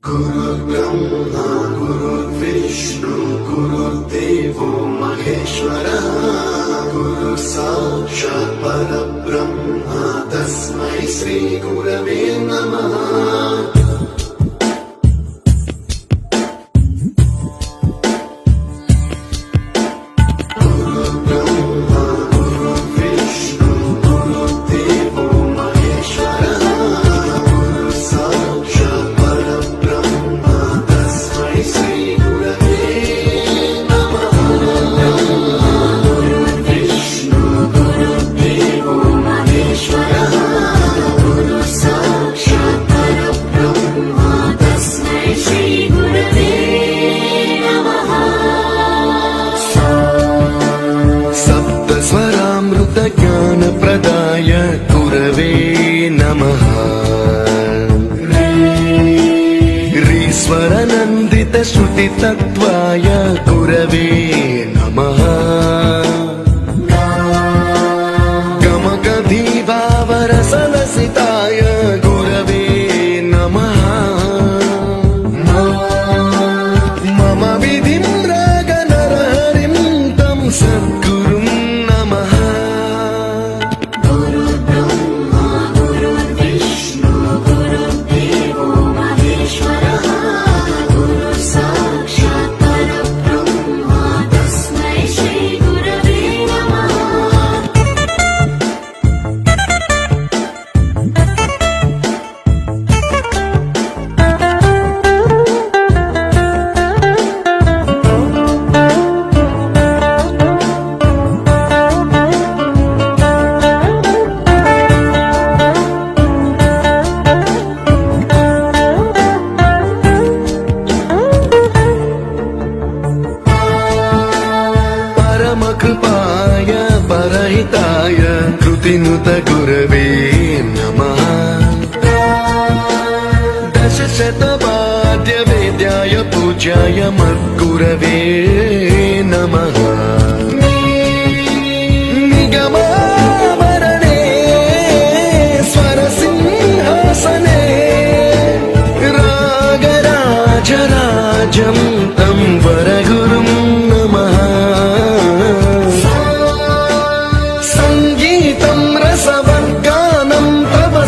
गुरुर्ब्रह्मा गुरुर्विष्णु गुरुर्देवो महेश्वरः गुरुः साक्षात् परब्रह्म तस्मै श्री गुरवे नमः। ज्ञान प्रदाय गुरवे नमः। ईश्वरनन्दित श्रुति तत्त्वाय गुरवे नमः। गमगधीभावरसलसिताय गुरवे नमः। मम विधिं रागनरहरिं तं सद्गुरुं नमः। कृपाय परहिताय कृतिनुत गुरवे नमः। दशशतवाद्य वेद्याय पूज्याय मद्गुरवे नमः। निगमावरणे स्वरसिंहासने रागराजराजं तं वरगुरुं नमः।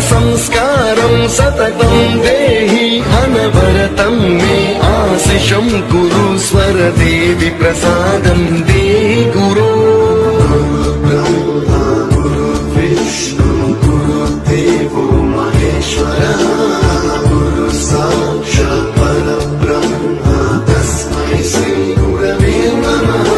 संस्कारं सततं देहि अनवरतं मे आशिषं कुरु स्वरदेवि प्रसादं देहि गुरो। गुरुर्ब्रह्मा गुरुर्विष्णु गुरुर्देवो महेश्वरः गुरुः साक्षात् परब्रह्म तस्मै श्री गुरवे नमः।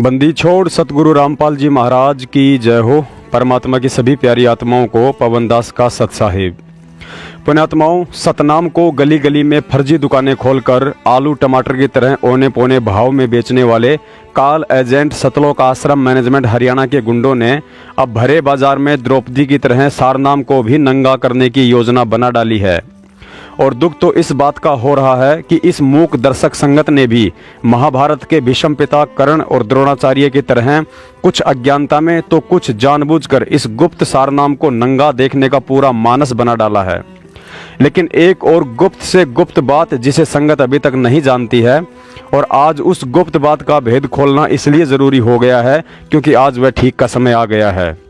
बंदी छोड़ सतगुरु रामपाल जी महाराज की जय हो। परमात्मा की सभी प्यारी आत्माओं को पवनदास का सत साहिब। पुण्यात्माओं, सतनाम को गली गली में फर्जी दुकानें खोलकर आलू टमाटर की तरह औने पौने भाव में बेचने वाले काल एजेंट सतलोक आश्रम मैनेजमेंट हरियाणा के गुंडों ने अब भरे बाजार में द्रौपदी की तरह सारनाम को भी नंगा करने की योजना बना डाली है। और दुख तो इस बात का हो रहा है कि इस मूक दर्शक संगत ने भी महाभारत के भीष्म पिता कर्ण और द्रोणाचार्य की तरह कुछ अज्ञानता में तो कुछ जानबूझकर इस गुप्त सारनाम को नंगा देखने का पूरा मानस बना डाला है। लेकिन एक और गुप्त से गुप्त बात जिसे संगत अभी तक नहीं जानती है, और आज उस गुप्त बात का भेद खोलना इसलिए जरूरी हो गया है क्योंकि आज वह ठीक का समय आ गया है।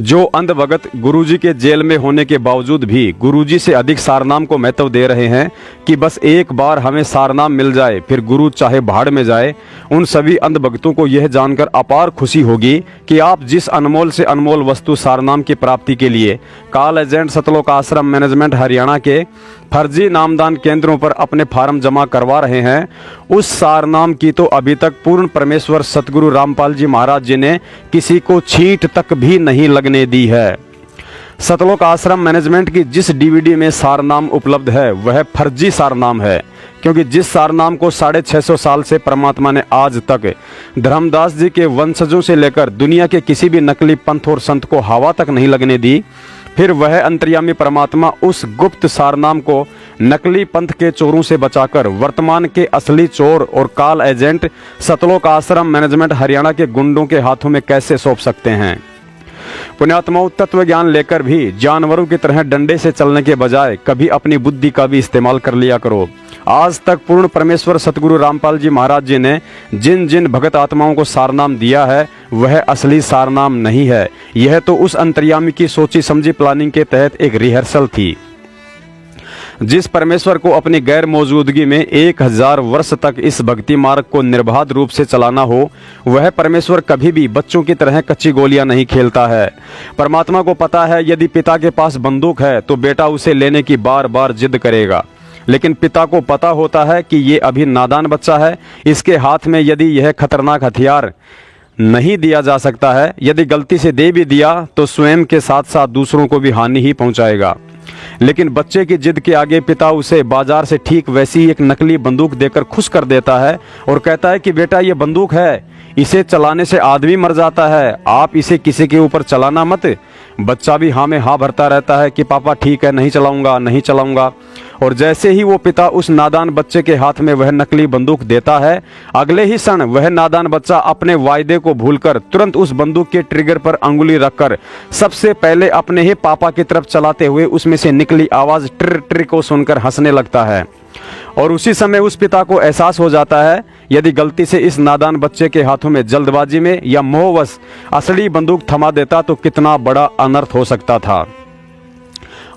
जो अंध भगत गुरुजी के जेल में होने के बावजूद भी गुरुजी से अधिक सारनाम को महत्व दे रहे हैं कि बस एक बार हमें सारनाम मिल जाए फिर गुरु चाहे भाड़ में जाए, उन सभी अंध भक्तों को यह जानकर अपार खुशी होगी कि आप जिस अनमोल से अनमोल वस्तु सारनाम की प्राप्ति के लिए काल एजेंट सतलोक आश्रम मैनेजमेंट हरियाणा के फर्जी नामदान केंद्रों पर अपने फार्म जमा करवा रहे हैं, उस सारनाम की तो अभी तक पूर्ण परमेश्वर सतगुरु रामपाल जी महाराज जी ने किसी को छींट तक भी नहीं लगने दी है। सतलोक आश्रम मैनेजमेंट की जिस डीवीडी में सारनाम उपलब्ध है वह फर्जी सारनाम है, क्योंकि जिस सारनाम को 650 साल से परमात्मा ने आज तक धर्मदास जी के वंशजों से लेकर दुनिया के किसी भी नकली पंथ और संत को हवा तक नहीं लगने दी, फिर वह अंतर्यामी परमात्मा उस गुप्त सारनाम को नकली पंथ के चोरों से बचाकर वर्तमान के असली चोर और काल एजेंट सतलोक आश्रम मैनेजमेंट हरियाणा के गुंडों के हाथों में कैसे सौंप सकते हैं। पुण्यात्माओं, तत्व ज्ञान लेकर भी जानवरों की तरह डंडे से चलने के बजाय कभी अपनी बुद्धि का भी इस्तेमाल कर लिया करो। आज तक पूर्ण परमेश्वर सतगुरु रामपाल जी महाराज जी ने जिन जिन भगत आत्माओं को सारनाम दिया है वह असली सारनाम नहीं है। यह तो उस अंतर्यामी की सोची समझी प्लानिंग के तहत एक रिहर्सल थी। जिस परमेश्वर को अपनी गैर मौजूदगी में 1000 वर्ष तक इस भक्ति मार्ग को निर्बाध रूप से चलाना हो, वह परमेश्वर कभी भी बच्चों की तरह कच्ची गोलियां नहीं खेलता है। परमात्मा को पता है यदि पिता के पास बंदूक है तो बेटा उसे लेने की बार बार जिद करेगा, लेकिन पिता को पता होता है कि ये अभी नादान बच्चा है, इसके हाथ में यदि यह खतरनाक हथियार नहीं दिया जा सकता है, यदि गलती से दे भी दिया तो स्वयं के साथ साथ दूसरों को भी हानि ही पहुंचाएगा। लेकिन बच्चे की जिद के आगे पिता उसे बाजार से ठीक वैसी एक नकली बंदूक देकर खुश कर देता है और कहता है कि बेटा ये बंदूक है, इसे चलाने से आदमी मर जाता है, आप इसे किसी के ऊपर चलाना मत। बच्चा भी हाँ में हाँ भरता रहता है कि पापा ठीक है, नहीं चलाऊंगा नहीं चलाऊंगा। और जैसे ही वो पिता उस नादान बच्चे के हाथ में वह नकली बंदूक देता है, अगले ही क्षण वह नादान बच्चा अपने वायदे को भूलकर तुरंत उस बंदूक के ट्रिगर पर अंगुली रखकर सबसे पहले अपने ही पापा की तरफ चलाते हुए उसमें से निकली आवाज ट्र ट्र को सुनकर हंसने लगता है। और उसी समय उस पिता को एहसास हो जाता है यदि गलती से इस नादान बच्चे के हाथों में जल्दबाजी में या मोहवश असली बंदूक थमा देता तो कितना बड़ा अनर्थ हो सकता था।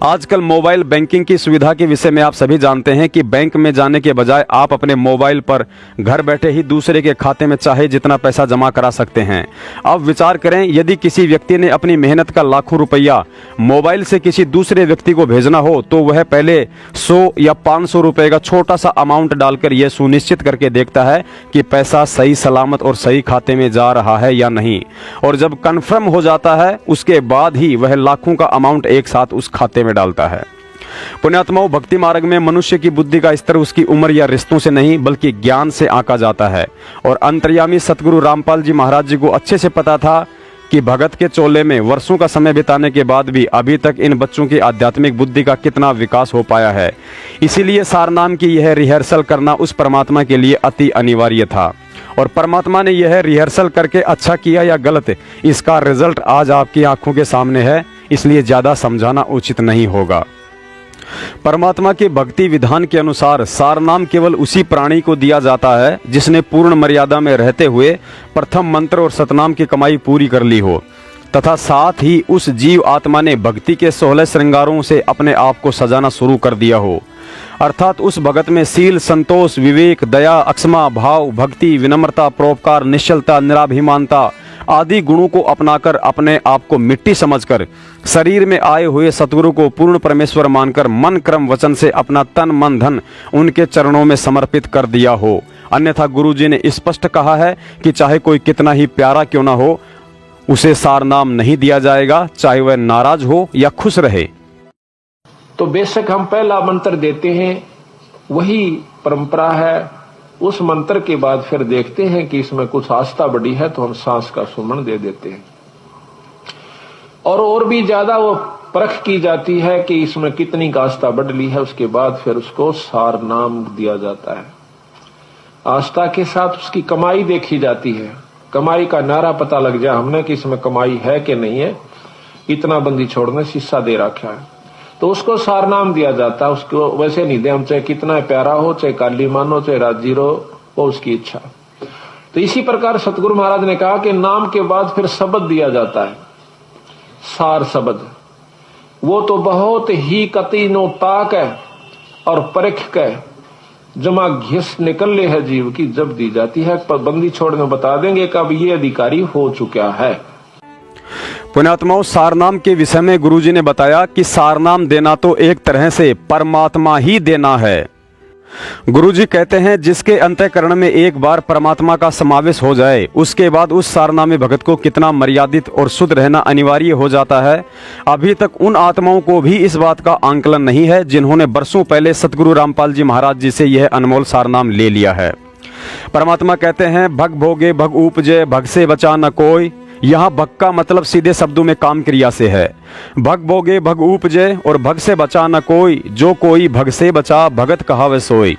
आजकल मोबाइल बैंकिंग की सुविधा के विषय में आप सभी जानते हैं कि बैंक में जाने के बजाय आप अपने मोबाइल पर घर बैठे ही दूसरे के खाते में चाहे जितना पैसा जमा करा सकते हैं। अब विचार करें, यदि किसी व्यक्ति ने अपनी मेहनत का लाखों रुपया मोबाइल से किसी दूसरे व्यक्ति को भेजना हो तो वह पहले 100 या 500 रुपए का छोटा सा अमाउंट डालकर यह सुनिश्चित करके देखता है कि पैसा सही सलामत और सही खाते में जा रहा है या नहीं, और जब कन्फर्म हो जाता है उसके बाद ही वह लाखों का अमाउंट एक साथ उस खाते में डालता है। पुण्यात्माओं, भक्ति मार्ग में मनुष्य की बुद्धि का स्तर उसकी उम्र या रिश्तों से नहीं बल्कि ज्ञान से आंका जाता है। और अंतर्यामी सतगुरु रामपाल जी महाराज जी को अच्छे से पता था कि भगत के चोले में वर्षों का समय बिताने के बाद भी अभी तक इन बच्चों की आध्यात्मिक बुद्धि का कितना विकास हो पाया है। इसीलिए सारनाम की यह रिहर्सल करना उस परमात्मा के लिए अति अनिवार्य था। और परमात्मा ने यह रिहर्सल करके अच्छा किया या गलत, इसका रिजल्ट आज आपकी आंखों के सामने है, इसलिए ज्यादा समझाना उचित नहीं होगा। परमात्मा के भक्ति विधान के अनुसार सारनाम केवल उसी प्राणी को दिया जाता है जिसने पूर्ण मर्यादा में रहते हुए प्रथम मंत्र और सतनाम की कमाई पूरी कर ली हो, तथा साथ ही उस जीव आत्मा ने भक्ति के 16 श्रृंगारों से अपने आप को सजाना शुरू कर दिया हो। अर्थात उस भगत में शील, संतोष, विवेक, दया, अक्षमा भाव, भक्ति, विनम्रता, परोपकार, निश्चलता, निराभिमानता आदि गुणों को अपनाकर अपने आप को मिट्टी समझकर शरीर में आए हुए सतगुरु को पूर्ण परमेश्वर मानकर मन क्रम वचन से अपना तन मन धन उनके चरणों में समर्पित कर दिया हो। अन्यथा गुरुजी ने स्पष्ट कहा है कि चाहे कोई कितना ही प्यारा क्यों ना हो, उसे सारनाम नहीं दिया जाएगा, चाहे वह नाराज हो या खुश रहे। तो बेशक हम पहला मंत्र देते हैं, वही परंपरा है। उस मंत्र के बाद फिर देखते हैं कि इसमें कुछ आस्था बढ़ी है तो हम सांस का सुमन दे देते हैं, और भी ज्यादा वो परख की जाती है कि इसमें कितनी आस्था बढ़ ली है। उसके बाद फिर उसको सार नाम दिया जाता है। आस्था के साथ उसकी कमाई देखी जाती है। कमाई का नारा पता लग जाए हमने कि इसमें कमाई है कि नहीं है, इतना बंदी छोड़ने शीशा दे रखा है तो उसको सारनाम दिया जाता है। उसको वैसे नहीं दे, हम चाहे कितना प्यारा हो, चाहे काली मानो, चाहे राजीरो, वो उसकी इच्छा। तो इसी प्रकार सतगुरु महाराज ने कहा कि नाम के बाद फिर शब्द दिया जाता है, सार शब्द। वो तो बहुत ही कतीनो ताक है और परख के जमा घिस निकल ले है जीव की जब दी जाती है। पर बंदी छोड़ने बता देंगे कब ये अधिकारी हो चुका है। पुण्यात्माओं, सारनाम के विषय में गुरुजी ने बताया कि सारनाम देना तो एक तरह से परमात्मा ही देना है। गुरुजी कहते हैं जिसके अंतःकरण में एक बार परमात्मा का समावेश हो जाए उसके बाद उस सारनामी भगत को कितना मर्यादित और शुद्ध रहना अनिवार्य हो जाता है। अभी तक उन आत्माओं को भी इस बात का आंकलन नहीं है जिन्होंने बरसों पहले सतगुरु रामपाल जी महाराज जी से यह अनमोल सारनाम ले लिया है। परमात्मा कहते हैं भग भोगे भग उपजे भग से बचा न कोई, यहाँ भग का मतलब सीधे शब्दों में काम क्रिया से है। भग भोगे भग उपजे, और भग से बचा न कोई, जो कोई भग से बचा भगत कहावे सोई।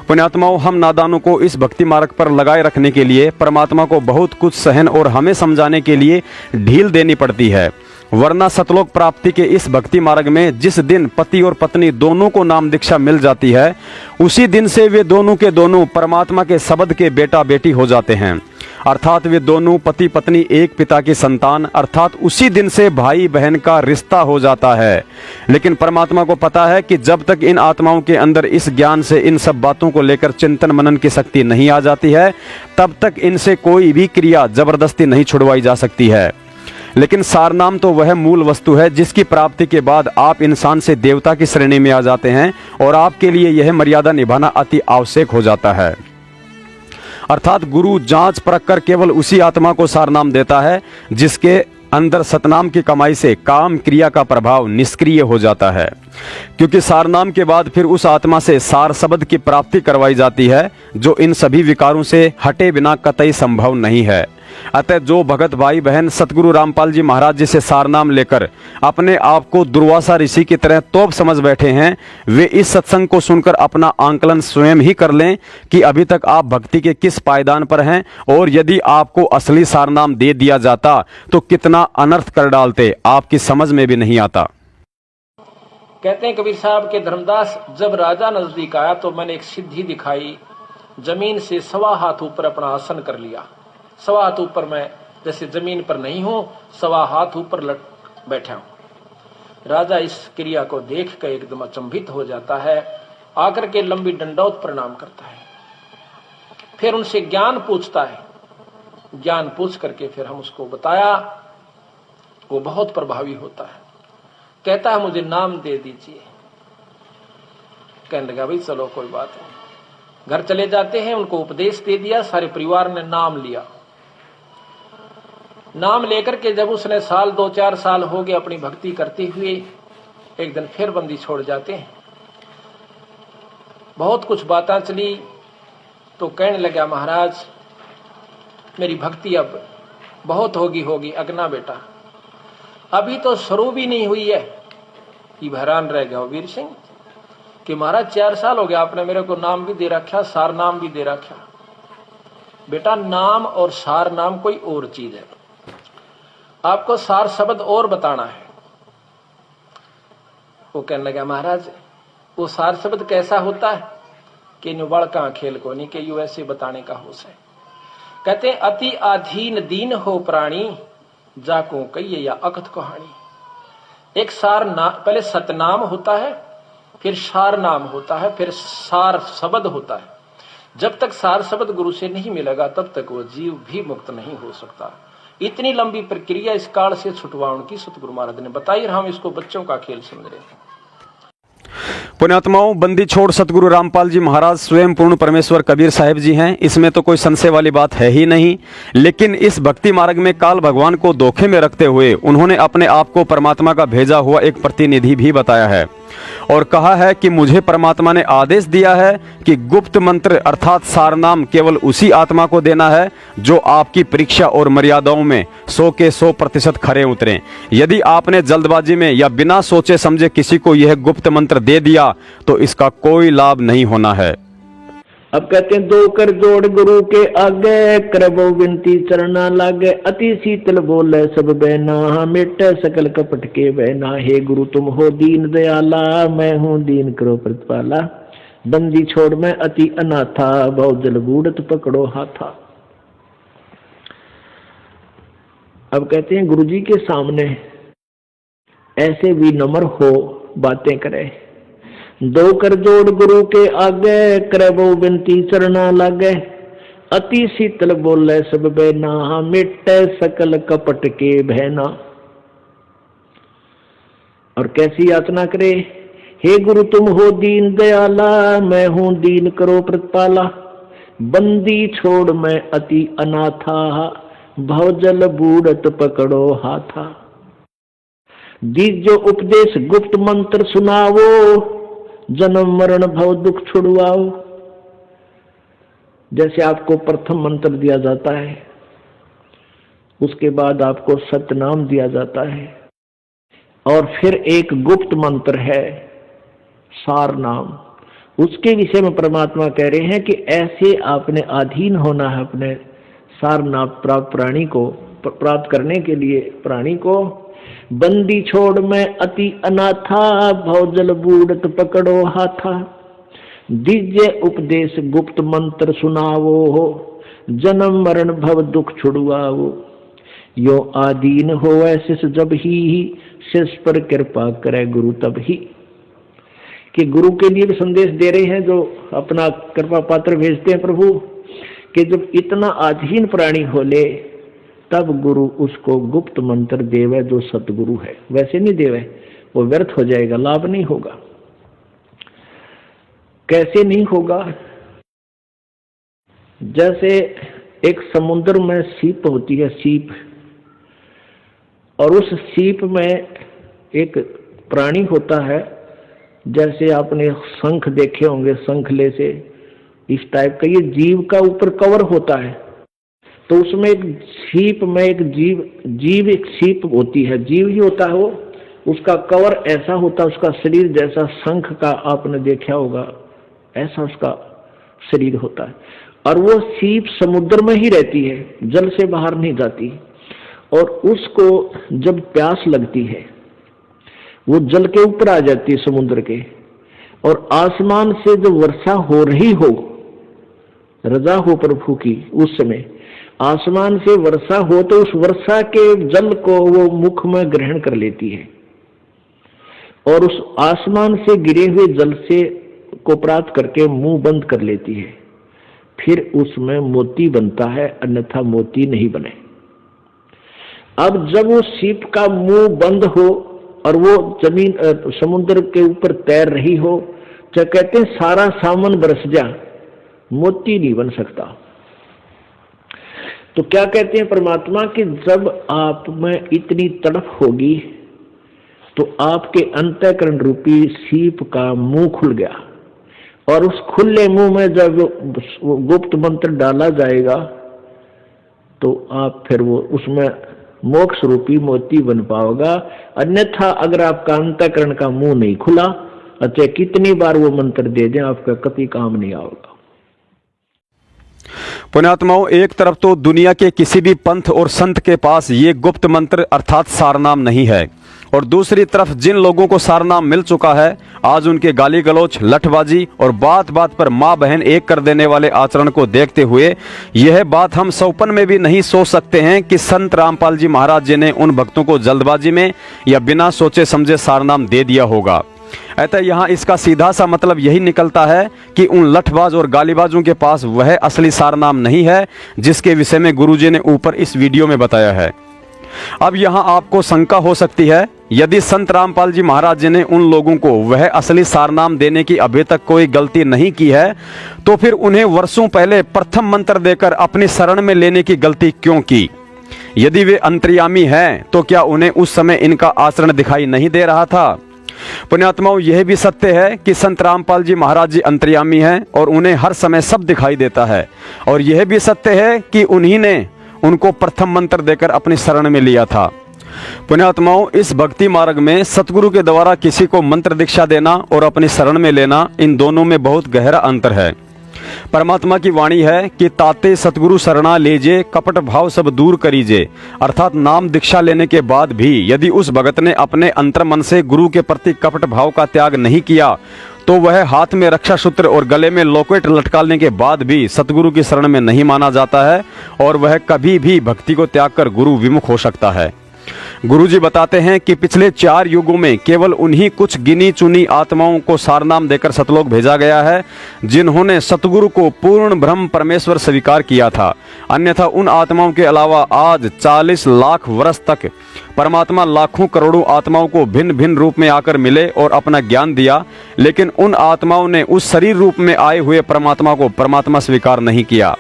पुण्यात्माओं, हम नादानों को इस भक्ति मार्ग पर लगाए रखने के लिए परमात्मा को बहुत कुछ सहन और हमें समझाने के लिए ढील देनी पड़ती है, वरना सतलोक प्राप्ति के इस भक्ति मार्ग में जिस दिन पति और पत्नी दोनों को नाम दीक्षा मिल जाती है, उसी दिन से वे दोनों के दोनों परमात्मा के शब्द के बेटा बेटी हो जाते हैं। अर्थात वे दोनों पति पत्नी एक पिता की संतान, अर्थात उसी दिन से भाई बहन का रिश्ता हो जाता है। लेकिन परमात्मा को पता है कि जब तक इन आत्माओं के अंदर इस ज्ञान से इन सब बातों को लेकर चिंतन मनन की शक्ति नहीं आ जाती है, तब तक इनसे कोई भी क्रिया जबरदस्ती नहीं छुड़वाई जा सकती है। लेकिन सारनाम तो वह मूल वस्तु है जिसकी प्राप्ति के बाद आप इंसान से देवता की श्रेणी में आ जाते हैं, और आपके लिए यह मर्यादा निभाना अति आवश्यक हो जाता है। अर्थात गुरु जांच परख कर केवल उसी आत्मा को सारनाम देता है जिसके अंदर सतनाम की कमाई से काम क्रिया का प्रभाव निष्क्रिय हो जाता है, क्योंकि सारनाम के बाद फिर उस आत्मा से सार शब्द की प्राप्ति करवाई जाती है, जो इन सभी विकारों से हटे बिना कतई संभव नहीं है। अतः जो भगत भाई बहन सतगुरु रामपाल जी महाराज जी से सारनाम लेकर अपने आप को दुर्वासा ऋषि की तरह तोप समझ बैठे हैं, वे इस सत्संग को सुनकर अपना आंकलन स्वयं ही कर लें कि अभी तक आप भक्ति के किस पायदान पर हैं, और यदि आपको असली सारनाम दे दिया जाता तो कितना अनर्थ कर डालते, आपकी समझ में भी नहीं आता। कहते हैं कबीर साहब के धर्मदास, जब राजा नजदीक आया तो मैंने एक सिद्धि दिखाई, जमीन से 1.25 हाथ ऊपर अपना आसन कर लिया। 1.25 हाथ ऊपर मैं जैसे जमीन पर नहीं हूं, 1.25 हाथ ऊपर बैठा हूं। राजा इस क्रिया को देख कर एकदम अचंभित हो जाता है, आकर के लंबी दंडौत प्रणाम करता है, फिर उनसे ज्ञान पूछता है। ज्ञान पूछ करके फिर हम उसको बताया, वो बहुत प्रभावी होता है। कहता है मुझे नाम दे दीजिए। कहने लगा भाई चलो कोई बात नहीं। घर चले जाते हैं, उनको उपदेश दे दिया, सारे परिवार ने नाम लिया। नाम लेकर के जब उसने 2-4 साल हो गए अपनी भक्ति करते हुए, एक दिन फिर बंदी छोड़ जाते हैं। बहुत कुछ बातें चली तो कहने लगा महाराज मेरी भक्ति अब बहुत होगी अगना बेटा, अभी तो शुरू भी नहीं हुई है। कि हैरान रह गया वीर सिंह कि महाराज 4 साल हो गया, आपने मेरे को नाम भी दे रखा, सार नाम भी दे रखा। बेटा नाम और सार नाम कोई और चीज है, आपको सार शब्द और बताना है। वो कहने लगा महाराज वो सार शब्द कैसा होता है कि नुबड़ का खेल को नहीं, कि यू ऐसे बताने का होश है। कहते अति अधीन दीन हो प्राणी, जाको कहिए या अकथ कहानी। एक सार नाम, पहले सतनाम होता है, फिर सार नाम होता है, फिर सार शब्द होता है। जब तक सार शब्द गुरु से नहीं मिलेगा तब तक वो जीव भी मुक्त नहीं हो सकता। इतनी लंबी प्रक्रिया इस काल से छुटवाने की सतगुरु महाराज ने बताई, और हम इसको बच्चों का खेल समझ रहे हैं। पुण्यात्माओं, बंदी छोड़ सतगुरु रामपाल जी महाराज स्वयं पूर्ण परमेश्वर कबीर साहिब जी हैं, इसमें तो कोई संशय वाली बात है ही नहीं। लेकिन इस भक्ति मार्ग में काल भगवान को धोखे में रखते हुए उन्होंने अपने आप को परमात्मा का भेजा हुआ एक प्रतिनिधि भी बताया है, और कहा है कि मुझे परमात्मा ने आदेश दिया है कि गुप्त मंत्र अर्थात सारनाम केवल उसी आत्मा को देना है जो आपकी परीक्षा और मर्यादाओं में 100 के 100% खरे उतरें। यदि आपने जल्दबाजी में या बिना सोचे समझे किसी को यह गुप्त मंत्र दे दिया तो इसका कोई लाभ नहीं होना है। अब कहते हैं दो कर जोड़ गुरु के आगे, करबो विनती चरना लागे, अति शीतल बोले सब बहना, मिटे सकल कपट के बहना। हे गुरु तुम हो दीन दयाला, मैं हूँ दीन करो प्रतिपाला। बंदी छोड़ मैं अति अनाथा, बहुत जल बूढ़त पकड़ो हाथा। अब कहते हैं गुरु जी के सामने ऐसे विनम्र हो बातें करे। दो कर जोड़ गुरु के आगे, करबो विनती चरना लागे, अति शीतल बोले सब बहना, मिटे सकल कपट के बहना। और कैसी याचना करे, हे गुरु तुम हो दीन दयाला, मैं हूं दीन करो प्रतिपाला। बंदी छोड़ मैं अति अनाथा, भवजल बूढ़त पकड़ो हाथा। दीजो उपदेश गुप्त मंत्र सुनावो, जन्म मरण भव दुख छुड़वाओ। जैसे आपको प्रथम मंत्र दिया जाता है उसके बाद आपको सतनाम दिया जाता है। और फिर एक गुप्त मंत्र है सार नाम, उसके विषय में परमात्मा कह रहे हैं कि ऐसे आपने अधीन होना है अपने सार नाम प्राप्त प्राणी को प्राप्त करने के लिए। प्राणी को बंदी छोड़ मैं अति अनाथा, भवजल बूढ़त पकड़ो हाथा, दीजिए उपदेश गुप्त मंत्र सुनावो हो, जन्म मरण भव दुख छुड़वाओ, यो आदीन हो ऐसे जब ही शिष पर कृपा करे गुरु तब ही। कि गुरु के लिए भी संदेश दे रहे हैं जो अपना कृपा पात्र भेजते हैं प्रभु, कि जब इतना अधीन प्राणी हो ले तब गुरु उसको गुप्त मंत्र देवे जो सतगुरु है। वैसे नहीं देवे, वो व्यर्थ हो जाएगा, लाभ नहीं होगा। कैसे नहीं होगा? जैसे एक समुद्र में सीप होती है, सीप, और उस सीप में एक प्राणी होता है, जैसे आपने शंख देखे होंगे, शंखले से इस टाइप का ये जीव का ऊपर कवर होता है। तो उसमें एक सीप में एक जीव एक सीप होती है, जीव ही होता है वो, उसका कवर ऐसा होता है, उसका शरीर जैसा शंख का आपने देखा होगा, ऐसा उसका शरीर होता है। और वो सीप समुद्र में ही रहती है, जल से बाहर नहीं जाती। और उसको जब प्यास लगती है वो जल के ऊपर आ जाती है समुद्र के, और आसमान से जब वर्षा हो रही हो, रजा हो प्रभु की, उस समय आसमान से वर्षा हो तो उस वर्षा के जल को वो मुख में ग्रहण कर लेती है, और उस आसमान से गिरे हुए जल से को प्राप्त करके मुंह बंद कर लेती है। फिर उसमें मोती बनता है, अन्यथा मोती नहीं बने। अब जब वो सीप का मुंह बंद हो और वो जमीन समुद्र के ऊपर तैर रही हो, तो कहते हैं सारा सामान बरस जा, मोती नहीं बन सकता। तो क्या कहते हैं परमात्मा कि जब आप में इतनी तड़प होगी तो आपके अंतःकरण रूपी सीप का मुंह खुल गया, और उस खुले मुंह में जब वो गुप्त मंत्र डाला जाएगा तो आप फिर वो उसमें मोक्ष रूपी मोती बन पाओगा। अन्यथा अगर आपका अंतःकरण का मुंह नहीं खुला, अच्छा कितनी बार वो मंत्र दे दें, आपका कभी काम नहीं आएगा। पुण्यात्माओं, एक तरफ तो दुनिया के किसी भी पंथ और संत के पास ये गुप्त मंत्र अर्थात सारनाम नहीं है, और दूसरी तरफ जिन लोगों को सारनाम मिल चुका है, आज उनके गाली गलौच, लठबाजी और बात बात पर माँ बहन एक कर देने वाले आचरण को देखते हुए यह बात हम सौपन में भी नहीं सोच सकते हैं कि संत रामपाल जी महाराज जी ने उन भक्तों को जल्दबाजी में या बिना सोचे समझे सारनाम दे दिया होगा। अतः यहाँ इसका सीधा सा मतलब यही निकलता है कि उन लठबाज और गालीबाजों के पास वह असली सारनाम नहीं है जिसके विषय में गुरुजी ने ऊपर इस वीडियो में बताया है। अब यहाँ आपको शंका हो सकती है, यदि संत रामपाल जी महाराज जी ने उन लोगों को वह असली सारनाम देने की अभी तक कोई गलती नहीं की है, तो फिर उन्हें वर्षों पहले प्रथम मंत्र देकर अपनी शरण में लेने की गलती क्यों की? यदि वे अंतर्यामी हैं तो क्या उन्हें उस समय इनका आचरण दिखाई नहीं दे रहा था? पुण्यात्माओं, यह भी सत्य है कि संत रामपाल जी महाराज जी अंतर्यामी हैं और उन्हें हर समय सब दिखाई देता है, और यह भी सत्य है कि उन्हीं ने उनको प्रथम मंत्र देकर अपनी शरण में लिया था। पुण्यात्माओं, इस भक्ति मार्ग में सतगुरु के द्वारा किसी को मंत्र दीक्षा देना और अपनी शरण में लेना, इन दोनों में बहुत गहरा अंतर है। परमात्मा की वाणी है कि ताते सतगुरु शरणा लीजे, कपट भाव सब दूर करीजे। अर्थात नाम दीक्षा लेने के बाद भी यदि उस भगत ने अपने अंतर मन से गुरु के प्रति कपट भाव का त्याग नहीं किया, तो वह हाथ में रक्षा सूत्र और गले में लॉकेट लटकाने के बाद भी सतगुरु की शरण में नहीं माना जाता है, और वह कभी भी भक्ति को त्याग कर गुरु विमुख हो सकता है। गुरुजी बताते हैं कि पिछले 4 युगों में केवल उन्हीं कुछ गिनी चुनी आत्माओं को सारनाम देकर सतलोक भेजा गया है जिन्होंने सतगुरु को पूर्ण ब्रह्म परमेश्वर स्वीकार किया था। अन्यथा उन आत्माओं के अलावा आज 40 लाख वर्ष तक परमात्मा लाखों करोड़ों आत्माओं को भिन्न भिन्न रूप में आकर मिले और अपना ज्ञान दिया, लेकिन उन आत्माओं ने उस शरीर रूप में आए हुए परमात्मा को परमात्मा स्वीकार नहीं किया।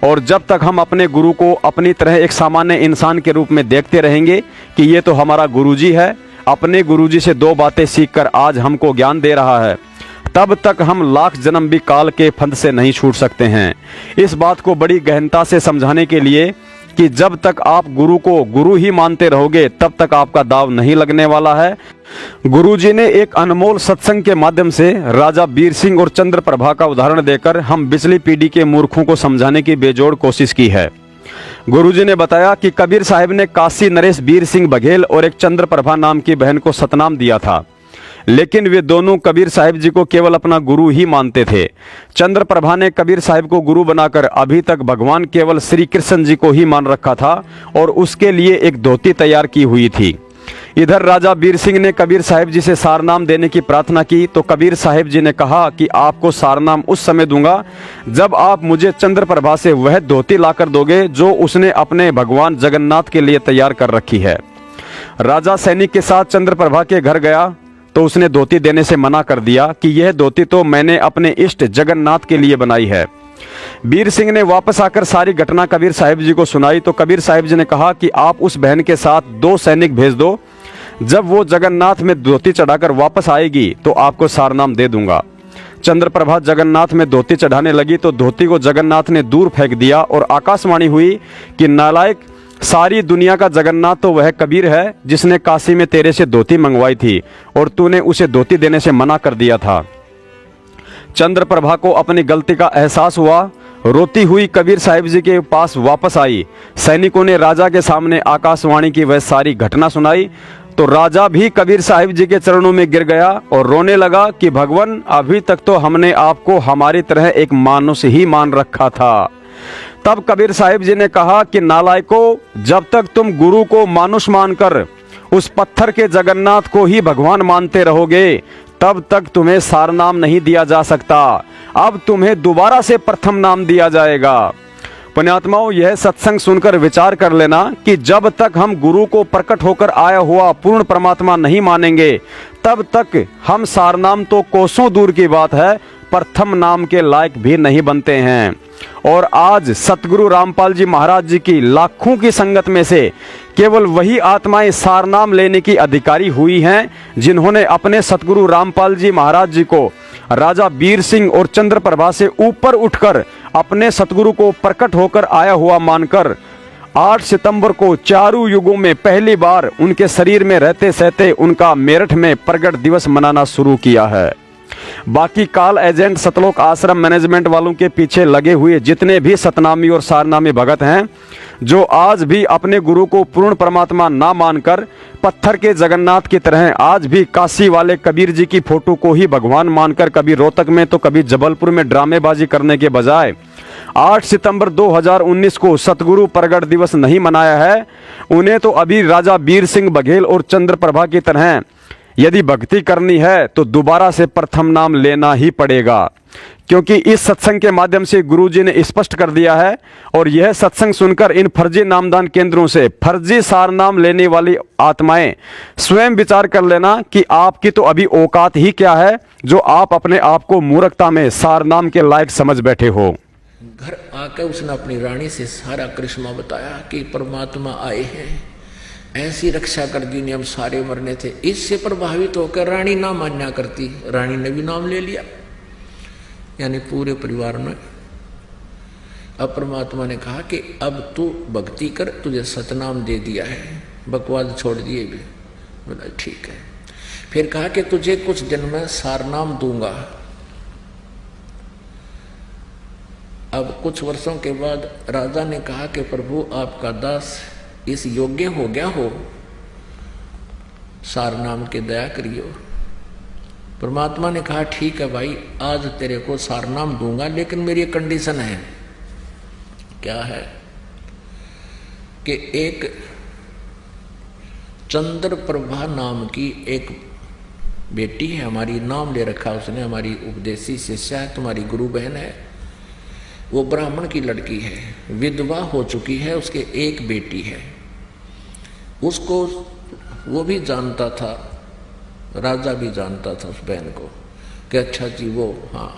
और जब तक हम अपने गुरु को अपनी तरह एक सामान्य इंसान के रूप में देखते रहेंगे कि ये तो हमारा गुरुजी है, अपने गुरुजी से 2 बातें सीखकर आज हमको ज्ञान दे रहा है, तब तक हम लाख जन्म भी काल के फंद से नहीं छूट सकते हैं। इस बात को बड़ी गहनता से समझाने के लिए कि जब तक आप गुरु को गुरु ही मानते रहोगे तब तक आपका दाव नहीं लगने वाला है। गुरुजी ने एक अनमोल सत्संग के माध्यम से राजा बीर सिंह और चंद्रप्रभा का उदाहरण देकर हम पिछली पीढ़ी के मूर्खों को समझाने की बेजोड़ कोशिश की है। गुरुजी ने बताया कि कबीर साहब ने काशी नरेश बीर सिंह बघेल और एक चंद्रप्रभा नाम की बहन को सतनाम दिया था, लेकिन वे दोनों कबीर साहिब जी को केवल अपना गुरु ही मानते थे। चंद्रप्रभा ने कबीर साहिब को गुरु बनाकर अभी तक भगवान केवल श्री कृष्ण जी को ही मान रखा था और उसके लिए एक धोती तैयार की हुई थी। इधर राजा बीर सिंह ने कबीर साहिब जी से सारनाम देने की प्रार्थना की तो कबीर साहिब जी ने कहा कि आपको सारनाम उस समय दूंगा जब आप मुझे चंद्रप्रभा से वह धोती लाकर दोगे जो उसने अपने भगवान जगन्नाथ के लिए तैयार कर रखी है। राजा सैनिक के साथ चंद्रप्रभा के घर गया तो उसने धोती देने से मना कर दिया कि यह धोती तो मैंने अपने इष्ट जगन्नाथ के लिए बनाई है। बीर सिंह ने वापस आकर सारी घटना कबीर साहिब जी को सुनाई तो कबीर साहिब जी ने कहा कि आप उस बहन के साथ 2 सैनिक भेज दो, जब वो जगन्नाथ में धोती चढ़ाकर वापस आएगी तो आपको सारनाम दे दूंगा। चंद्रप्रभा जगन्नाथ में धोती चढ़ाने लगी तो धोती को जगन्नाथ ने दूर फेंक दिया और आकाशवाणी हुई कि नालायक, सारी दुनिया का जगन्नाथ तो वह कबीर है जिसने काशी में तेरे से धोती मंगवाई थी और तूने उसे धोती देने से मना कर दिया था। चंद्रप्रभा को अपनी गलती का एहसास हुआ। रोती हुई कबीर साहिब जी के पास वापस आई। सैनिकों ने राजा के सामने आकाशवाणी की वह सारी घटना सुनाई तो राजा भी कबीर साहिब जी के चरणों में गिर गया और रोने लगा कि भगवान, अभी तक तो हमने आपको हमारी तरह एक मानुष ही मान रखा था। तब कबीर साहिब जी ने कहा कि नालायको, जब तक तुम गुरु को मानुष मानकर उस पत्थर के जगन्नाथ को ही भगवान मानते रहोगे तब तक तुम्हें सारनाम नहीं दिया जा सकता। अब तुम्हें दोबारा से प्रथम नाम दिया जाएगा। पुण्यात्माओं, यह सत्संग सुनकर विचार कर लेना कि जब तक हम गुरु को प्रकट होकर आया हुआ पूर्ण परमात्मा नहीं मानेंगे तब तक हम सारनाम तो कोसों दूर की बात है, प्रथम नाम के लायक भी नहीं बनते हैं। और आज सतगुरु रामपाल जी महाराज जी की लाखों की संगत में से केवल वही आत्माएं सारनाम लेने की अधिकारी हुई हैं जिन्होंने अपने सतगुरु रामपाल जी महाराज जी को राजा बीर सिंह और चंद्रप्रभा से ऊपर उठकर अपने सतगुरु को प्रकट होकर आया हुआ मानकर 8 सितंबर को चारों युगों में पहली बार उनके शरीर में रहते सहते उनका मेरठ में प्रगट दिवस मनाना शुरू किया है। बाकी काल एजेंट सतलोक आश्रम मैनेजमेंट वालों के पीछे लगे हुए जितने भी सतनामी और सारनामी भगत हैं, जो आज भी अपने गुरु को पूर्ण परमात्मा ना मानकर पत्थर के जगन्नाथ की तरह आज भी काशी वाले कबीर जी की फोटो को ही भगवान मानकर कभी रोहतक में तो कभी जबलपुर में ड्रामेबाजी करने के बजाय 8 सितंबर 2019 को सतगुरु प्रगट दिवस नहीं मनाया है, उन्हें तो अभी राजा बीर सिंह बघेल और चंद्रप्रभा की तरह यदि भक्ति करनी है तो दोबारा से प्रथम नाम लेना ही पड़ेगा, क्योंकि इस सत्संग के माध्यम से गुरुजी ने स्पष्ट कर दिया है। और यह सत्संग सुनकर इन फर्जी नामदान केंद्रों से फर्जी सारनाम लेने वाली आत्माएं स्वयं विचार कर लेना कि आपकी तो अभी औकात ही क्या है जो आप अपने आप को मूर्खता में सारनाम के लायक समझ बैठे हो। घर आकर उसने अपनी रानी से सारा करिश्मा बताया कि परमात्मा आए हैं, ऐसी रक्षा कर दी ने हम सारे मरने थे। इससे प्रभावित होकर रानी ना मान्या करती, रानी ने भी नाम ले लिया, यानी पूरे परिवार ने। अब परमात्मा ने कहा कि अब तू भक्ति कर, तुझे सतनाम दे दिया है, बकवाद छोड़ दिए भी। बोला ठीक है। फिर कहा कि तुझे कुछ दिन में सारनाम दूंगा। अब कुछ वर्षों के बाद राजा ने कहा कि प्रभु आपका दास इस योग्य हो गया हो, सारनाम के दया करियो। परमात्मा ने कहा ठीक है भाई, आज तेरे को सारनाम दूंगा, लेकिन मेरी एक कंडीशन है। क्या है? कि एक चंद्रप्रभा नाम की एक बेटी है हमारी, नाम ले रखा उसने, हमारी उपदेशी शिष्या है, तुम्हारी गुरु बहन है। वो ब्राह्मण की लड़की है, विधवा हो चुकी है, उसके एक बेटी है। उसको वो भी जानता था, राजा भी जानता था उस बहन को कि अच्छा जी वो, हाँ,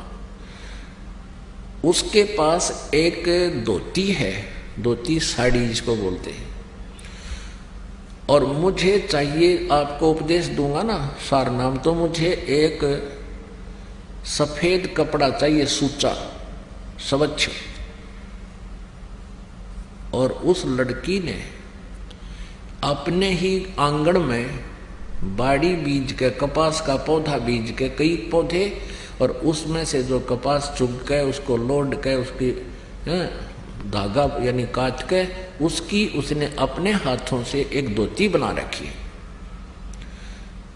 उसके पास एक धोती है, धोती साड़ी जिसको बोलते हैं, और मुझे चाहिए, आपको उपदेश दूंगा ना सारनाम, तो मुझे एक सफेद कपड़ा चाहिए, सूचा स्वच्छ। और उस लड़की ने अपने ही आंगन में बाड़ी बीज के, कपास का पौधा बीज के, कई पौधे, और उसमें से जो कपास चुग के उसको लोड के उसकी धागा यानी काट के उसकी उसने अपने हाथों से एक धोती बना रखी।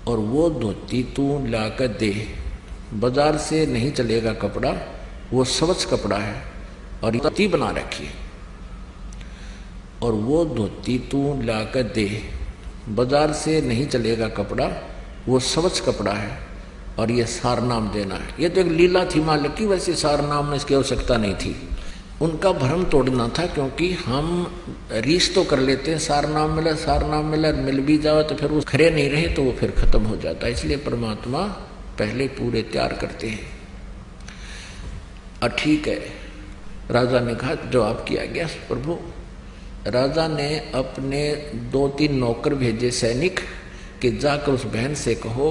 और वो धोती तू लाकर दे, बाजार से नहीं चलेगा कपड़ा, वो स्वच्छ कपड़ा है और धोती बना रखी। और वो धोती तू लाकर दे, बाजार से नहीं चलेगा कपड़ा, वो स्वच्छ कपड़ा है और ये सारनाम देना है। ये तो एक लीला थी मालिक की, वैसे सारनाम में इसकी आवश्यकता नहीं थी। उनका भ्रम तोड़ना था, क्योंकि हम रीस तो कर लेते हैं, सारनाम मिला, मिल भी जाओ तो फिर वो खरे नहीं रहे तो वो फिर खत्म हो जाता है। इसलिए परमात्मा पहले पूरे तैयार करते हैं। और ठीक है, राजा ने कहा जवाब किया गया। प्रभु, राजा ने अपने 2-3 नौकर भेजे सैनिक कि जाकर उस बहन से कहो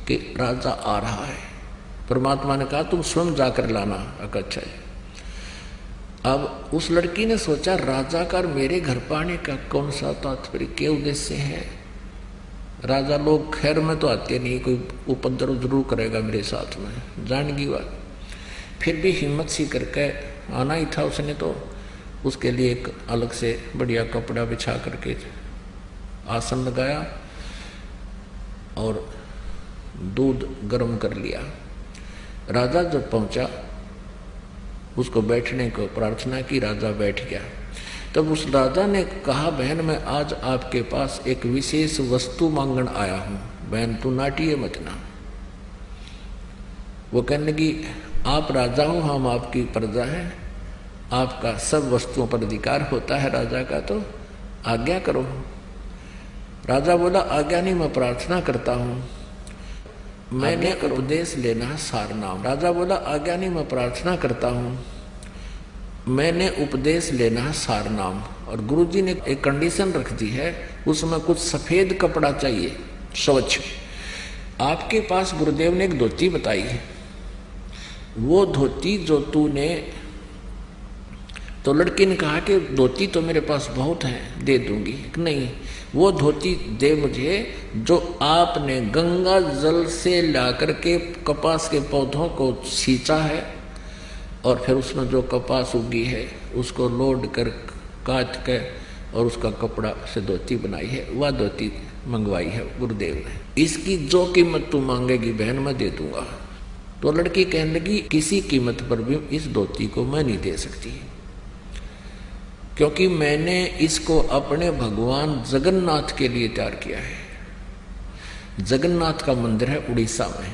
कि राजा आ रहा है। परमात्मा ने कहा तुम स्वयं जाकर लाना। अच्छा है। अब उस लड़की ने सोचा राजा का मेरे घर पाने का कौन सा तात्पर्य, क्या उद्देश्य है। राजा लोग खैर में तो आते नहीं, कोई उपद्रव जरूर करेगा मेरे साथ में, जान की बात। फिर भी हिम्मत सी करके आना ही था उसने, तो उसके लिए एक अलग से बढ़िया कपड़ा बिछा करके आसन लगाया और दूध गर्म कर लिया। राजा जब पहुंचा उसको बैठने को प्रार्थना की, राजा बैठ गया। तब उस राजा ने कहा बहन मैं आज आपके पास एक विशेष वस्तु मांगन आया हूं, बहन तू नाटिए मत ना। वो कहने लगी आप राजा हो, हम आपकी प्रजा है, आपका सब वस्तुओं पर अधिकार होता है राजा का, तो आज्ञा करो। राजा बोला आज्ञा नहीं, मैं प्रार्थना करता हूं, मैंने उपदेश लेना सारनाम। राजा बोला आज्ञा नहीं, मैं प्रार्थना करता हूं, मैंने उपदेश लेना सारनाम। और गुरुजी ने एक कंडीशन रख दी है, उसमें कुछ सफेद कपड़ा चाहिए स्वच्छ। आपके पास गुरुदेव ने एक धोती बताई है, वो धोती जो तूने, तो लड़की ने कहा कि धोती तो मेरे पास बहुत है, दे दूंगी। नहीं, वो धोती दे मुझे जो आपने गंगा जल से लाकर के कपास के पौधों को सींचा है और फिर उसमें जो कपास उगी है उसको लोड कर काट कर और उसका कपड़ा से धोती बनाई है, वह धोती मंगवाई है गुरुदेव ने। इसकी जो कीमत तू मांगेगी बहन मैं दे दूंगा। तो लड़की कहने लगी किसी कीमत पर भी इस धोती को मैं नहीं दे सकती, क्योंकि मैंने इसको अपने भगवान जगन्नाथ के लिए तैयार किया है। जगन्नाथ का मंदिर है उड़ीसा में,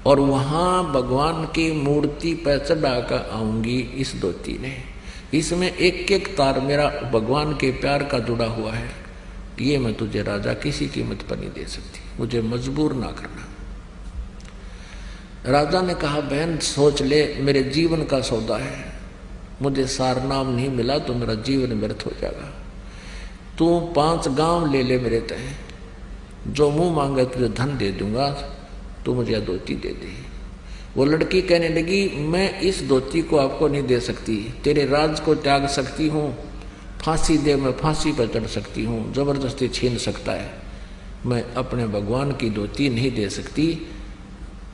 और वहां भगवान की मूर्ति पर चढ़ाकर आऊंगी इस धोती ने। इसमें एक एक तार मेरा भगवान के प्यार का जुड़ा हुआ है, ये मैं तुझे राजा किसी कीमत पर नहीं दे सकती, मुझे मजबूर ना करना। राजा ने कहा बहन सोच ले, मेरे जीवन का सौदा है, मुझे सारनाम नहीं मिला तो मेरा जीवन व्यर्थ हो जाएगा। तू 5 गांव ले ले मेरे तय, जो मुंह मांगे तुझे धन दे दूंगा, तू मुझे धोती दे दे। वो लड़की कहने लगी मैं इस धोती को आपको नहीं दे सकती, तेरे राज को त्याग सकती हूँ, फांसी दे मैं फांसी पर चढ़ सकती हूँ, जबरदस्ती छीन सकता है, मैं अपने भगवान की धोती नहीं दे सकती।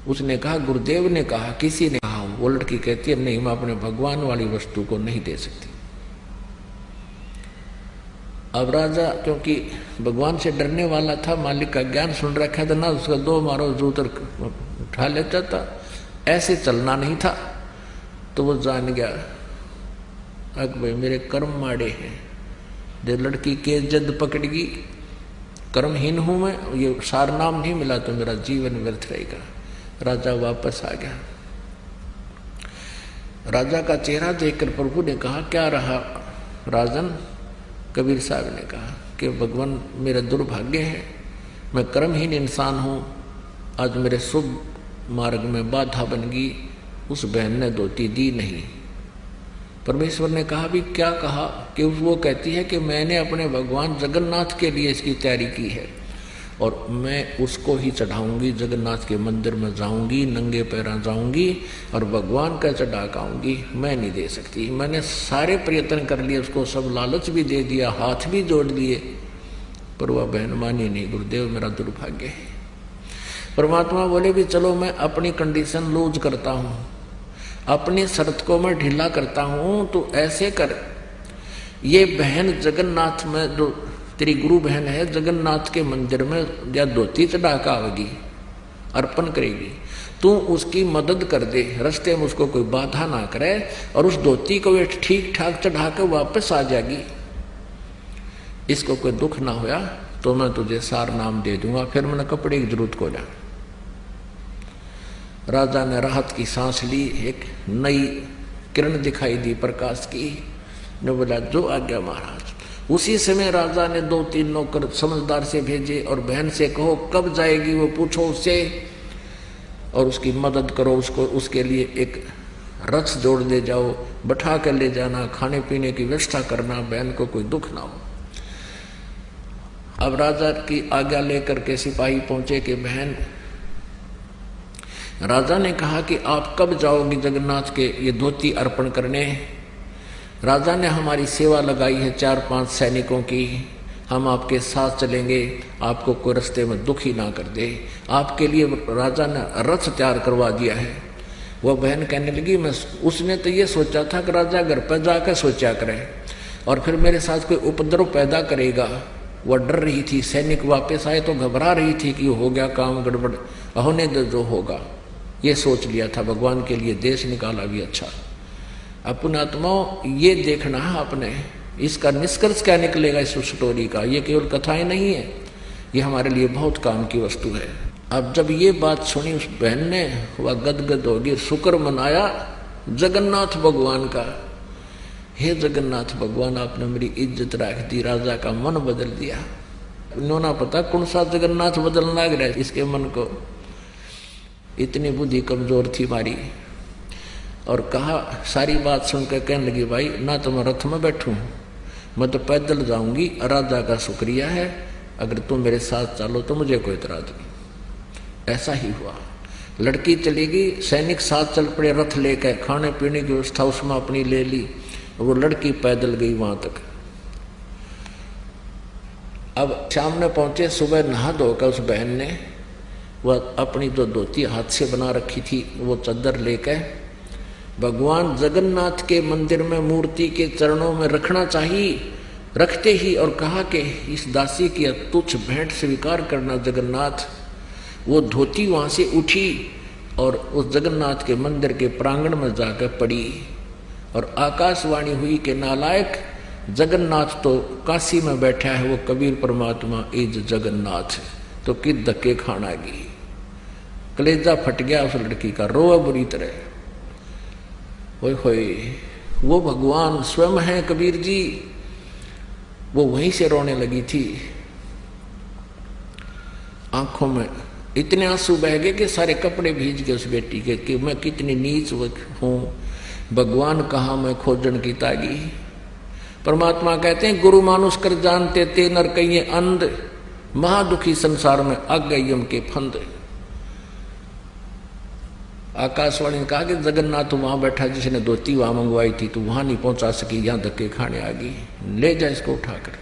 उसने कहा गुरुदेव ने कहा, किसी ने कहा। वो लड़की कहती है नहीं, मैं अपने भगवान वाली वस्तु को नहीं दे सकती। अब राजा क्योंकि भगवान से डरने वाला था, मालिक का ज्ञान सुन रखा था ना, उसका 2 मारो जूतर उठा लेता था, ऐसे चलना नहीं था। तो वो जान गया अग भाई मेरे कर्म माड़े हैं, जो लड़की के जद पकड़गी, कर्महीन हूं मैं, ये सारनाम नहीं मिला तो मेरा जीवन व्यर्थ रहेगा। राजा वापस आ गया। राजा का चेहरा देखकर प्रभु ने कहा क्या रहा राजन। कबीर साहब ने कहा कि भगवान मेरा दुर्भाग्य है, मैं कर्महीन इंसान हूँ, आज मेरे शुभ मार्ग में बाधा बन गई, उस बहन ने धोती दी नहीं। परमेश्वर ने कहा भी क्या कहा कि वो कहती है कि मैंने अपने भगवान जगन्नाथ के लिए इसकी तैयारी की है, और मैं उसको ही चढ़ाऊंगी। जगन्नाथ के मंदिर में जाऊंगी, नंगे पैरा जाऊंगी और भगवान का चढ़ा के आऊंगी। मैं नहीं दे सकती। मैंने सारे प्रयत्न कर लिए, उसको सब लालच भी दे दिया, हाथ भी जोड़ दिए, पर वह बहन मानी नहीं। गुरुदेव मेरा दुर्भाग्य है। परमात्मा बोले भी चलो मैं अपनी कंडीशन लूज करता हूं, अपनी शर्त को मैं ढीला करता हूं, तो ऐसे कर, ये बहन जगन्नाथ में जो तेरी गुरु बहन है, जगन्नाथ के मंदिर में या धोती चढ़ा के आवेगी, अर्पण करेगी, तू उसकी मदद कर दे, रास्ते में उसको कोई बाधा ना करे, और उस धोती को वे ठीक ठाक चढ़ा के वापस आ जाएगी, इसको कोई दुख ना होया तो मैं तुझे सार नाम दे दूंगा, फिर मैंने कपड़े की जरूरत को ना। राजा ने राहत की सांस ली, एक नई किरण दिखाई दी प्रकाश की, ने बोला जो आज्ञा महाराज। उसी समय राजा ने 2-3 नौकर समझदार से भेजे और बहन से कहो कब जाएगी वो पूछो उससे, और उसकी मदद करो, उसको उसके लिए एक रथ जोड़ ले जाओ, बैठा कर ले जाना, खाने पीने की व्यवस्था करना, बहन को कोई दुख ना हो। अब राजा की आज्ञा लेकर के सिपाही पहुंचे कि बहन, राजा ने कहा कि आप कब जाओगी जगन्नाथ के ये धोती अर्पण करने। राजा ने हमारी सेवा लगाई है 4-5 सैनिकों की, हम आपके साथ चलेंगे, आपको कोई रास्ते में दुखी ना कर दे। आपके लिए राजा ने रथ तैयार करवा दिया है। वह बहन कहने लगी मैं, उसने तो ये सोचा था कि राजा घर पर जाकर सोचा करे और फिर मेरे साथ कोई उपद्रव पैदा करेगा। वह डर रही थी, सैनिक वापस आए तो घबरा रही थी कि हो गया काम गड़बड़, होने दो जो होगा, ये सोच लिया था। भगवान के लिए देश निकाला भी अच्छा। अपने आत्माओं ये देखना है आपने, इसका निष्कर्ष क्या निकलेगा इस स्टोरी का। ये केवल कथाएं नहीं है, ये हमारे लिए बहुत काम की वस्तु है। अब जब ये बात सुनी उस बहन ने, वह गदगद हो गई, शुक्र मनाया जगन्नाथ भगवान का। हे जगन्नाथ भगवान, आपने मेरी इज्जत रख दी, राजा का मन बदल दिया। इन्होंने पता कौन सा जगन्नाथ बदलने लग रहा है इसके मन को, इतनी बुद्धि कमजोर थी मारी। और कहा, सारी बात सुनकर कहने लगी भाई ना तो मैं रथ में बैठूं, मैं तो पैदल जाऊंगी, राजा का शुक्रिया है, अगर तुम मेरे साथ चलो तो मुझे कोई इतराज नहीं। ऐसा ही हुआ, लड़की चली गई, सैनिक साथ चल पड़े रथ लेकर, खाने पीने की व्यवस्था उसमें अपनी ले ली, वो लड़की पैदल गई वहां तक। अब शाम में पहुंचे, सुबह नहा धोकर उस बहन ने वह अपनी जो धोती हाथ से बना रखी थी वो चादर लेकर भगवान जगन्नाथ के मंदिर में मूर्ति के चरणों में रखना चाहिए, रखते ही और कहा कि इस दासी की तुच्छ भेंट स्वीकार करना जगन्नाथ। वो धोती वहां से उठी और उस जगन्नाथ के मंदिर के प्रांगण में जाकर पड़ी, और आकाशवाणी हुई कि नालायक, जगन्नाथ तो काशी में बैठा है, वो कबीर परमात्मा इज जगन्नाथ, तो कित धक्के खाना गई। कलेजा फट गया उस लड़की का, रोआ बुरी तरह। ओए होए, वो भगवान स्वयं है कबीर जी। वो वहीं से रोने लगी थी, आंखों में इतने आंसू बह गए कि सारे कपड़े भीज गए उस बेटी के, कि मैं कितनी नीच हूं, भगवान कहाँ मैं खोजन की तागी। परमात्मा कहते हैं गुरु मानुष कर जानते ते नर कहिए अंध, महादुखी संसार में अग गई यम के फंद। आकाशवाणी ने कहा कि जगन्नाथ तो वहां बैठा जिसने धोती वहां मंगवाई थी, तो वहां नहीं पहुंचा सकी, यहां धक्के खाने आ गई, ले जा इसको उठाकर।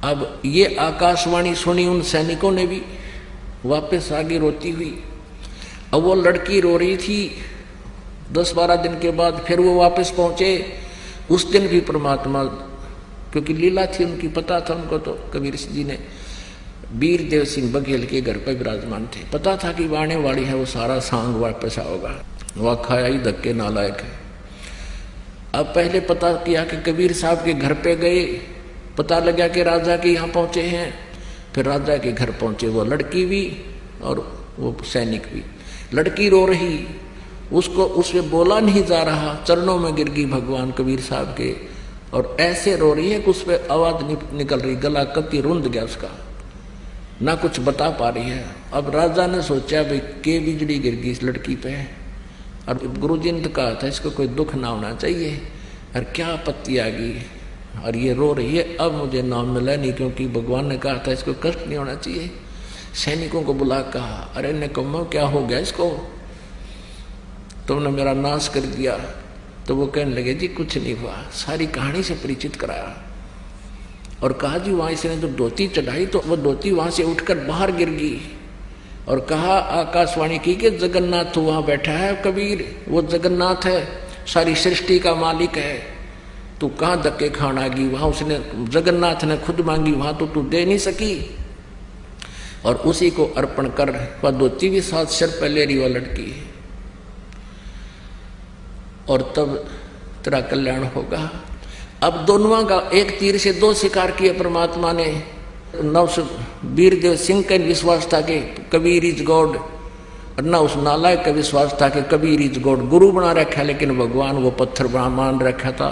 अब ये आकाशवाणी सुनी उन सैनिकों ने भी, वापस आगे रोती हुई। अब वो लड़की रो रही थी। 10-12 दिन के बाद फिर वो वापस पहुंचे। उस दिन भी परमात्मा, क्योंकि लीला थी उनकी, पता था उनको, तो कबीर जी ने वीर देव सिंह बघेल के घर पर विराजमान थे, पता था कि आने वाली है वो सारा सांग वापस आओगा, वह खाया ही धक्के नालायक है। अब पहले पता किया कि कबीर साहब के घर पे गए, पता लगा कि राजा के यहाँ पहुंचे हैं, फिर राजा के घर पहुंचे, वो लड़की भी और वो सैनिक भी। लड़की रो रही, उसको उससे बोला नहीं जा रहा, चरणों में गिर गई भगवान कबीर साहब के, और ऐसे रो रही है कि उस पर आवाज निकल रही, गला कति रुंध गया उसका, ना कुछ बता पा रही है। अब राजा ने सोचा भाई के बिजली गिर गई इस लड़की पे, और गुरुजी ने तो कहा था इसको कोई दुख ना होना चाहिए, और क्या आपत्ति आ गई, और ये रो रही है अब मुझे नाम मिला नहीं, क्योंकि भगवान ने कहा था इसको कष्ट नहीं होना चाहिए। सैनिकों को बुला कहा, अरे निकम्मो क्या हो गया इसको, तुमने मेरा नाश कर दिया। तो वो कहने लगे जी कुछ नहीं हुआ, सारी कहानी से परिचित कराया और कहा जी वहां इसने जब धोती चढ़ाई तो वो धोती वहां से उठकर बाहर गिर गई, और कहा आकाशवाणी की कि जगन्नाथ वहां बैठा है कबीर, वो जगन्नाथ है, सारी सृष्टि का मालिक है, तू कहाँ धक्के खाना गई, वहां उसने जगन्नाथ ने खुद मांगी, वहां तो तू दे नहीं सकी, और उसी को अर्पण कर। वह धोती भी साथ सिर पर ले रही, वह लड़की, और तब तेरा कल्याण होगा। अब दोनों का एक तीर से दो शिकार किए परमात्मा ने। वीरदेव सिंह का विश्वास था कि कबीर इज गॉड, और न उस नालायक का विश्वास था कि कबीर इज गॉड, गुरु बना रखा, लेकिन भगवान वो पत्थर मान रखा था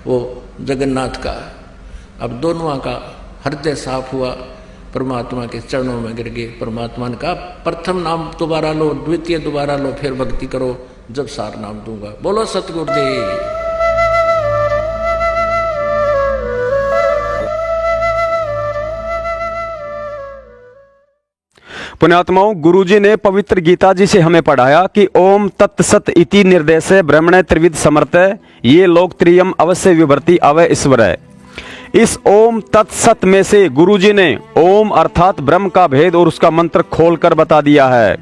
वो जगन्नाथ का। अब दोनों का हृदय साफ हुआ, परमात्मा के चरणों में गिर गए। परमात्मा ने कहा प्रथम नाम दोबारा लो, द्वितीय दोबारा लो, फिर भक्ति करो जब सार नाम दूंगा। बोलो सतगुरुदेव। पुण्यात्माओं, गुरुजी ने पवित्र गीता जी से हमें पढ़ाया कि ओम तत्सत इति निर्देशे ब्रह्मणे त्रिविध समर्थ ये लोक त्रियम अवश्य विभर्ति अवय ईश्वर है। इस ओम तत्सत में से गुरुजी ने ओम अर्थात ब्रह्म का भेद और उसका मंत्र खोलकर बता दिया है।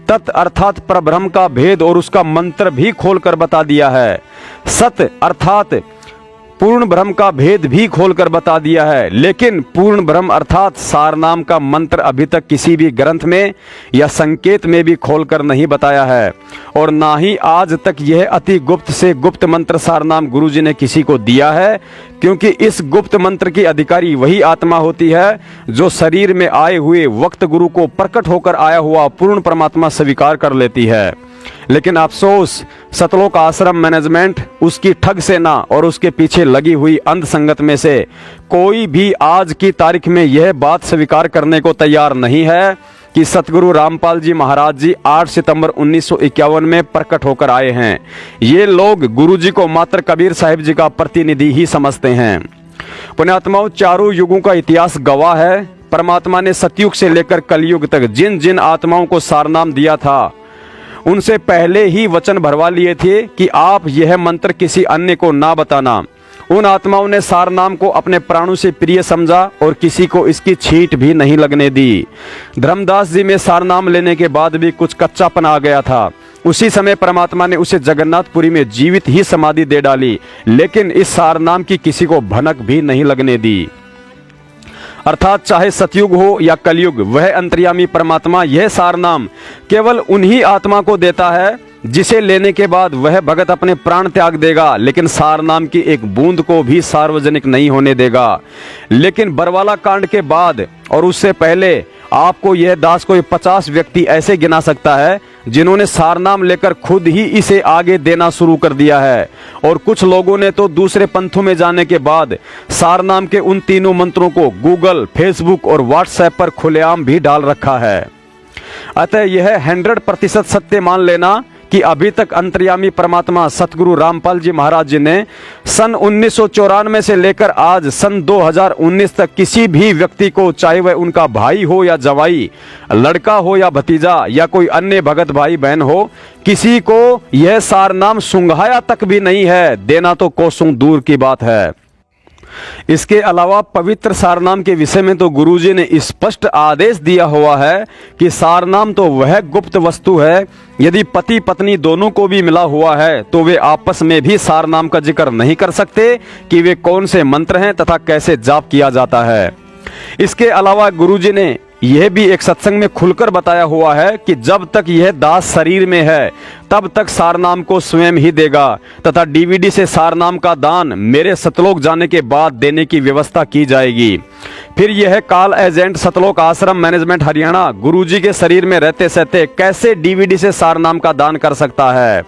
तत् अर्थात परब्रह्म का भेद और उसका मंत्र भी खोलकर बता दिया है। सत अर्थात पूर्ण ब्रह्म का भेद भी खोलकर बता दिया है, लेकिन पूर्ण ब्रह्म अर्थात सार नाम का मंत्र अभी तक किसी भी ग्रंथ में या संकेत में भी खोलकर नहीं बताया है, और ना ही आज तक यह अति गुप्त से गुप्त मंत्र सार नाम गुरुजी ने किसी को दिया है, क्योंकि इस गुप्त मंत्र की अधिकारी वही आत्मा होती है जो शरीर में आए हुए वक्त गुरु को प्रकट होकर आया हुआ पूर्ण परमात्मा स्वीकार कर लेती है। लेकिन अफसोस, सतलोक आश्रम मैनेजमेंट, उसकी ठग सेना और उसके पीछे लगी हुई अंध संगत में से कोई भी आज की तारीख में यह बात स्वीकार करने को तैयार नहीं है कि सतगुरु रामपाल जी महाराज जी 8 सितंबर 1951 में प्रकट होकर आए हैं। ये लोग गुरु जी को मात्र कबीर साहिब जी का प्रतिनिधि ही समझते हैं। पुण्यात्माओं, चारों युगों का इतिहास गवाह है। परमात्मा ने सतयुग से लेकर कलयुग तक जिन जिन आत्माओं को सारनाम दिया था, उनसे पहले ही वचन भरवा लिए थे कि आप यह मंत्र किसी अन्य को ना बताना। उन आत्माओं ने सार नाम को अपने प्राणों से प्रिय समझा और किसी को इसकी छींट भी नहीं लगने दी। धर्मदास जी में सार नाम लेने के बाद भी कुछ कच्चापन आ गया था। उसी समय परमात्मा ने उसे जगन्नाथपुरी में जीवित ही समाधि दे डाली, लेकिन इस सार नाम की किसी को भनक भी नहीं लगने दी। अर्थात चाहे सतयुग हो या कलयुग, वह अंतर्यामी परमात्मा यह सार नाम केवल उन्हीं आत्मा को देता है जिसे लेने के बाद वह भगत अपने प्राण त्याग देगा, लेकिन सार नाम की एक बूंद को भी सार्वजनिक नहीं होने देगा। लेकिन बरवाला कांड के बाद और उससे पहले आपको यह दास कोई 50 व्यक्ति ऐसे गिना सकता है जिन्होंने सार नाम लेकर खुद ही इसे आगे देना शुरू कर दिया है, और कुछ लोगों ने तो दूसरे पंथों में जाने के बाद सार नाम के उन तीनों मंत्रों को गूगल, फेसबुक और व्हाट्सएप पर खुलेआम भी डाल रखा है। अतः यह 100% सत्य मान लेना कि अभी तक अंतर्यामी परमात्मा सतगुरु रामपाल जी महाराज जी ने सन 1994 से लेकर आज सन 2019 तक किसी भी व्यक्ति को, चाहे वह उनका भाई हो या जवाई, लड़का हो या भतीजा या कोई अन्य भगत भाई बहन हो, किसी को यह सार नाम सुंघाया तक भी नहीं है। देना तो कोसों दूर की बात है। इसके अलावा पवित्र सारनाम के विषय में तो गुरुजी ने स्पष्ट आदेश दिया हुआ है कि सारनाम तो वह गुप्त वस्तु है, यदि पति पत्नी दोनों को भी मिला हुआ है तो वे आपस में भी सारनाम का जिक्र नहीं कर सकते कि वे कौन से मंत्र हैं तथा कैसे जाप किया जाता है। इसके अलावा गुरुजी ने यह भी एक सत्संग में खुलकर बताया हुआ है कि जब तक यह दास शरीर में है तब तक सारनाम को स्वयं ही देगा, तथा डीवीडी से सारनाम का दान मेरे सतलोक जाने के बाद देने की व्यवस्था की जाएगी। फिर यह काल एजेंट सतलोक आश्रम मैनेजमेंट हरियाणा गुरुजी के शरीर में रहते सहते कैसे डीवीडी से सारनाम का दान कर सकता है।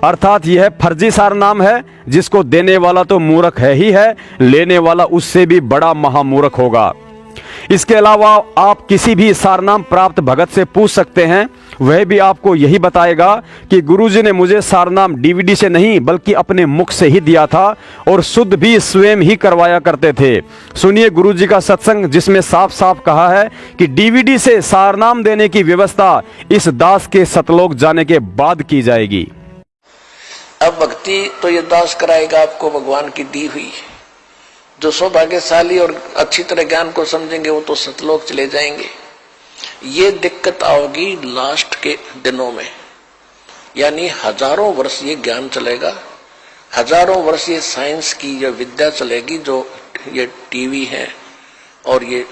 अर्थात यह फर्जी सारनाम है, जिसको देने वाला तो मूर्ख है ही है, लेने वाला उससे भी बड़ा महामूर्ख होगा। इसके अलावा आप किसी भी सारनाम प्राप्त भगत से पूछ सकते हैं, वह भी आपको यही बताएगा कि गुरुजी ने मुझे सारनाम डीवीडी से नहीं बल्कि अपने मुख से ही दिया था और शुद्ध भी स्वयं ही करवाया करते थे। सुनिए गुरुजी का सत्संग, जिसमें साफ साफ कहा है कि डीवीडी से सारनाम देने की व्यवस्था इस दास के सतलोक जाने के बाद की जाएगी। अब भक्ति तो ये दास कराएगा आपको, भगवान की दी हुई। जो सौभाग्यशाली और अच्छी तरह ज्ञान को समझेंगे वो तो सतलोक चले जाएंगे। ये दिक्कत आओगी लास्ट के दिनों में, यानी हजारों वर्ष ये ज्ञान चलेगा, हजारों वर्ष ये साइंस की ये विद्या चलेगी, जो ये टीवी है और ये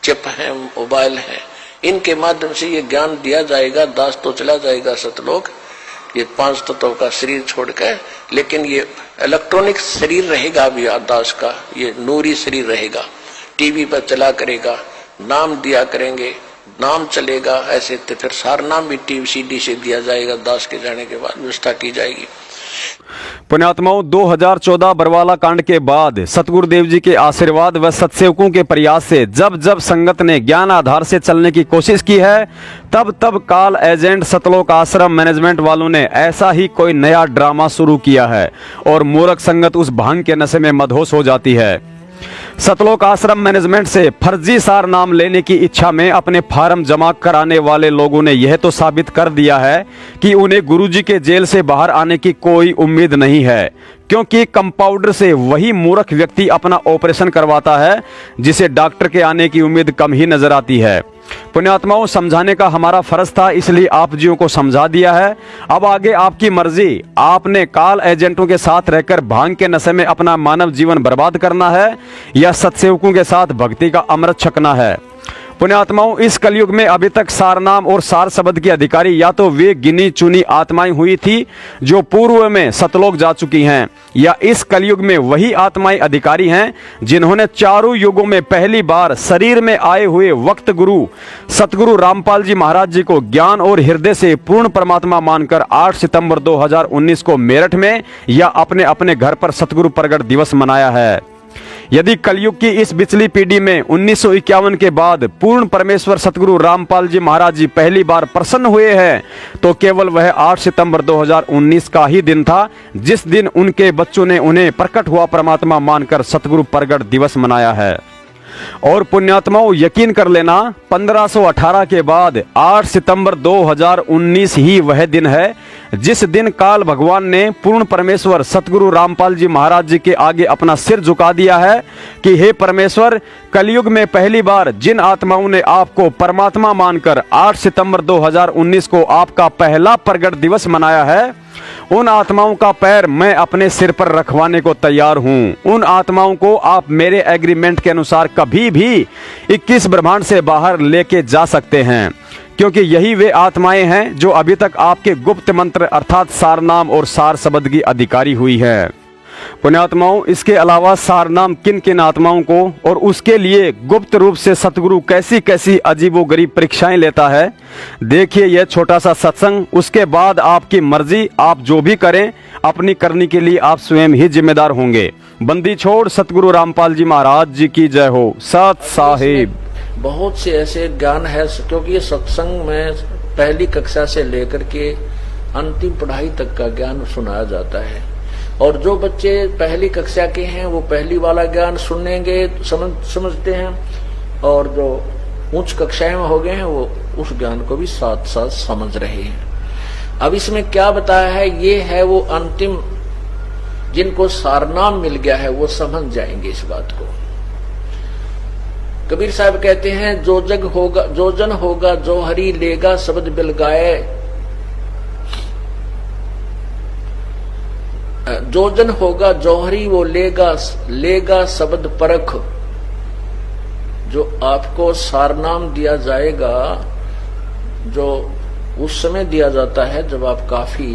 चिप है, मोबाइल है, इनके माध्यम से ये ज्ञान दिया जाएगा। दास तो चला जाएगा सतलोक, ये 5 तत्वों का शरीर छोड़कर, लेकिन ये इलेक्ट्रॉनिक शरीर रहेगा अभी दास का, ये नूरी शरीर रहेगा। टीवी पर चला करेगा, नाम दिया करेंगे, नाम चलेगा। ऐसे तो फिर सारनाम भी टीवी सीडी से दिया जाएगा। दास के जाने के बाद व्यवस्था की जाएगी। पुण्यात्माओं, 2014 बरवाला कांड के बाद सतगुरुदेव जी के आशीर्वाद व सत्सेवकों के प्रयास से जब जब संगत ने ज्ञान आधार से चलने की कोशिश की है, तब तब काल एजेंट सतलोक आश्रम मैनेजमेंट वालों ने ऐसा ही कोई नया ड्रामा शुरू किया है और मूर्ख संगत उस भांग के नशे में मदहोश हो जाती है। सतलोक आश्रम मैनेजमेंट से फर्जी सार नाम लेने की इच्छा में अपने फार्म जमा कराने वाले लोगों ने यह तो साबित कर दिया है कि उन्हें गुरुजी के जेल से बाहर आने की कोई उम्मीद नहीं है, क्योंकि कंपाउंडर से वही मूर्ख व्यक्ति अपना ऑपरेशन करवाता है जिसे डॉक्टर के आने की उम्मीद कम ही नजर आती है। पुण्यात्माओं, समझाने का हमारा फर्ज था, इसलिए आप जियों को समझा दिया है। अब आगे आपकी मर्जी। आपने काल एजेंटों के साथ रहकर भांग के नशे में अपना मानव जीवन बर्बाद करना है या सत्सेवकों के साथ भक्ति का अमृत छकना है। पुण्यात्माओं, इस कलयुग में अभी तक सारनाम और सार शब्द की अधिकारी या तो वे गिनी चुनी आत्माएं हुई थी जो पूर्व में सतलोक जा चुकी हैं, या इस कलयुग में वही आत्माएं अधिकारी हैं जिन्होंने चारों युगों में पहली बार शरीर में आए हुए वक्त गुरु सतगुरु रामपाल जी महाराज जी को ज्ञान और हृदय से पूर्ण परमात्मा मानकर 8 सितंबर 2019 को मेरठ में या अपने अपने घर पर सतगुरु प्रगट दिवस मनाया है। यदि कलयुग की इस पिछली पीढ़ी में 1951 के बाद पूर्ण परमेश्वर सतगुरु रामपाल जी महाराज जी पहली बार प्रसन्न हुए हैं, तो केवल वह 8 सितंबर 2019 का ही दिन था जिस दिन उनके बच्चों ने उन्हें प्रकट हुआ परमात्मा मानकर सतगुरु प्रगट दिवस मनाया है। और पुण्यात्माओं, यकीन कर लेना, 1518 के बाद 8 सितंबर 2019 ही वह दिन है जिस दिन काल भगवान ने पूर्ण परमेश्वर सतगुरु रामपाल जी महाराज जी के आगे अपना सिर झुका दिया है कि हे परमेश्वर, कलयुग में पहली बार जिन आत्माओं ने आपको परमात्मा मानकर 8 सितंबर 2019 को आपका पहला प्रगट दिवस मनाया है, उन आत्माओं का पैर मैं अपने सिर पर रखवाने को तैयार हूं। उन आत्माओं को आप मेरे एग्रीमेंट के अनुसार कभी भी 21 ब्रह्मांड से बाहर लेके जा सकते हैं, क्योंकि यही वे आत्माएं हैं जो अभी तक आपके गुप्त मंत्र अर्थात सारनाम और सार शब्द की अधिकारी हुई है। पुण्यात्माओं, इसके अलावा सारनाम किन किन आत्माओं को और उसके लिए गुप्त रूप से सतगुरु कैसी कैसी अजीबोगरीब परीक्षाएं लेता है, देखिए यह छोटा सा सत्संग। उसके बाद आपकी मर्जी, आप जो भी करें अपनी करने के लिए आप स्वयं ही जिम्मेदार होंगे। बंदी छोड़ सतगुरु रामपाल जी महाराज जी की जय हो। सत साहिब। बहुत से ऐसे ज्ञान है, क्योंकि ये सत्संग में पहली कक्षा से लेकर के अंतिम पढ़ाई तक का ज्ञान सुनाया जाता है, और जो बच्चे पहली कक्षा के हैं वो पहली वाला ज्ञान सुनेंगे, समझते हैं, और जो उच्च कक्षाएं में हो गए हैं वो उस ज्ञान को भी साथ साथ समझ रहे हैं। अब इसमें क्या बताया है, ये है वो अंतिम, जिनको सारनाम मिल गया है वो समझ जाएंगे इस बात को। कबीर साहब कहते हैं, जो जग होगा जो जन होगा जो हरि लेगा शब्द बिल गाए, जो जन होगा जौहरी वो लेगा शब्द परख। जो आपको सारनाम दिया जाएगा, जो उस समय दिया जाता है जब आप काफी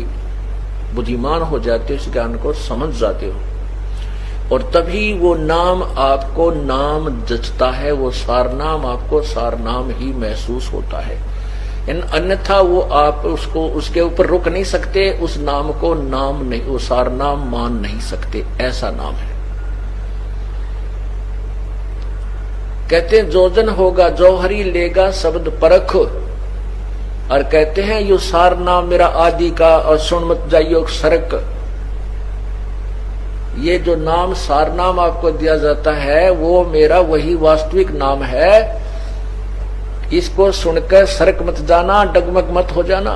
बुद्धिमान हो जाते हो, इस ज्ञान को समझ जाते हो, और तभी वो नाम आपको नाम जचता है, वो सारनाम आपको सारनाम ही महसूस होता है। अन्यथा वो आप उसको उसके ऊपर रुक नहीं सकते, उस नाम को नाम नहीं, वो सारनाम मान नहीं सकते, ऐसा नाम है। कहते हैं जो जन होगा जौहरी लेगा शब्द परख, और कहते हैं यो सार नाम मेरा आदि का और सुन मत जाइयो सरक। ये जो नाम सार नाम आपको दिया जाता है वो मेरा वही वास्तविक नाम है, इसको सुनकर सरक मत जाना, डगमग मत हो जाना।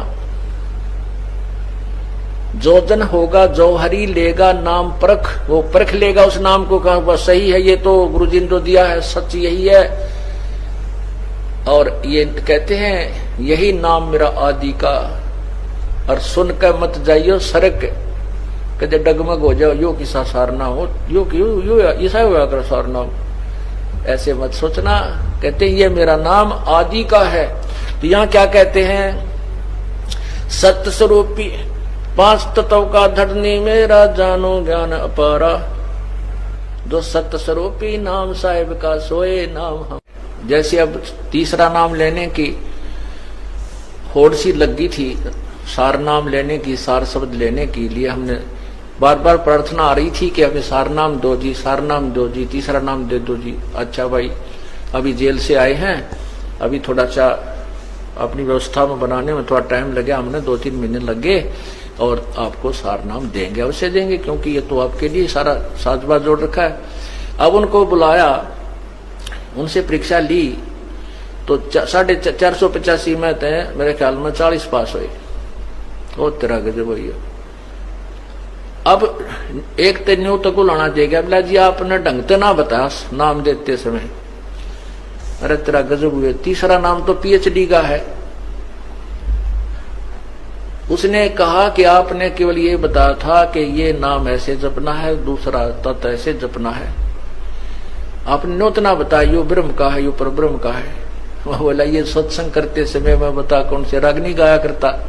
जो जन होगा जौहरी लेगा नाम परख, वो परख लेगा उस नाम को, कहा वह सही है, ये तो गुरुजी ने जो दिया है सच यही है। और ये कहते हैं यही नाम मेरा आदि का, और सुनकर मत जाइयो सरक, कहते डगमग हो जाओ, यो किसा सारना हो, यो ऐसा हुआ कर सारना, ऐसे मत सोचना। कहते हैं ये मेरा नाम आदि का है। तो यहाँ क्या कहते हैं, सत्य स्वरूपी 5 तत्व का धरनी मेरा जानो ज्ञान अपारा, जो सत्य स्वरूपी नाम साहिब का सोए नाम हम। जैसे अब तीसरा नाम लेने की होड़ सी लगी थी, सार नाम लेने की, सार शब्द लेने के लिए हमने बार बार प्रार्थना आ रही थी कि हमें सार नाम दो जी, सार नाम दो जी, तीसरा नाम दे दो जी। अच्छा भाई, अभी जेल से आए हैं, अभी थोड़ा सा अपनी व्यवस्था में बनाने में थोड़ा टाइम लगे, हमने 2-3 महीने लगे, और आपको सार नाम देंगे, अवश्य देंगे, क्योंकि ये तो आपके लिए सारा साजबाज जोड़ रखा है। अब उनको बुलाया, उनसे परीक्षा ली, तो 485 में थे, मेरे ख्याल में 40 पास हुए। वो तेरा गजब हुई। अब एक न्यू तक लाना चाहिए, बोला जी आपने ढंग से ना बताया नाम देते समय, अरे तेरा गजब हुए। तीसरा नाम तो पीएचडी का है। उसने कहा कि आपने केवल ये बताया था कि ये नाम ऐसे जपना है, दूसरा तत्व ऐसे जपना है, आपने नोतना बताया यो ब्रह्म का है, यो परब्रह्म का है। वह बोला ये सत्संग करते समय मैं बता कौन से राग नहीं गाया करता,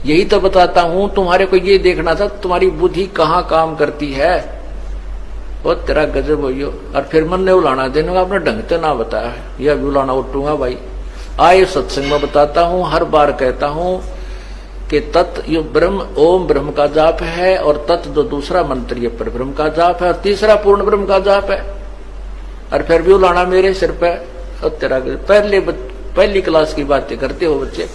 यही तो बताता हूं, तुम्हारे को ये देखना था तुम्हारी बुद्धि कहाँ काम करती है। वो तेरा गजब हो। और फिर मन ने उलाना देने, आपने ढंग से ना बताया है, यह भी उलाना उठूंगा भाई। आए सत्संग में बताता हूं, हर बार कहता हूं कि तत् यो ब्रह्म ओम ब्रह्म का जाप है, और तत् जो दूसरा मंत्र ये पर ब्रह्म का जाप है, और तीसरा पूर्ण ब्रह्म का जाप है। और फिर भी उलाना मेरे सिर पे। और तेरा पहली क्लास की बातें करते हो बच्चे,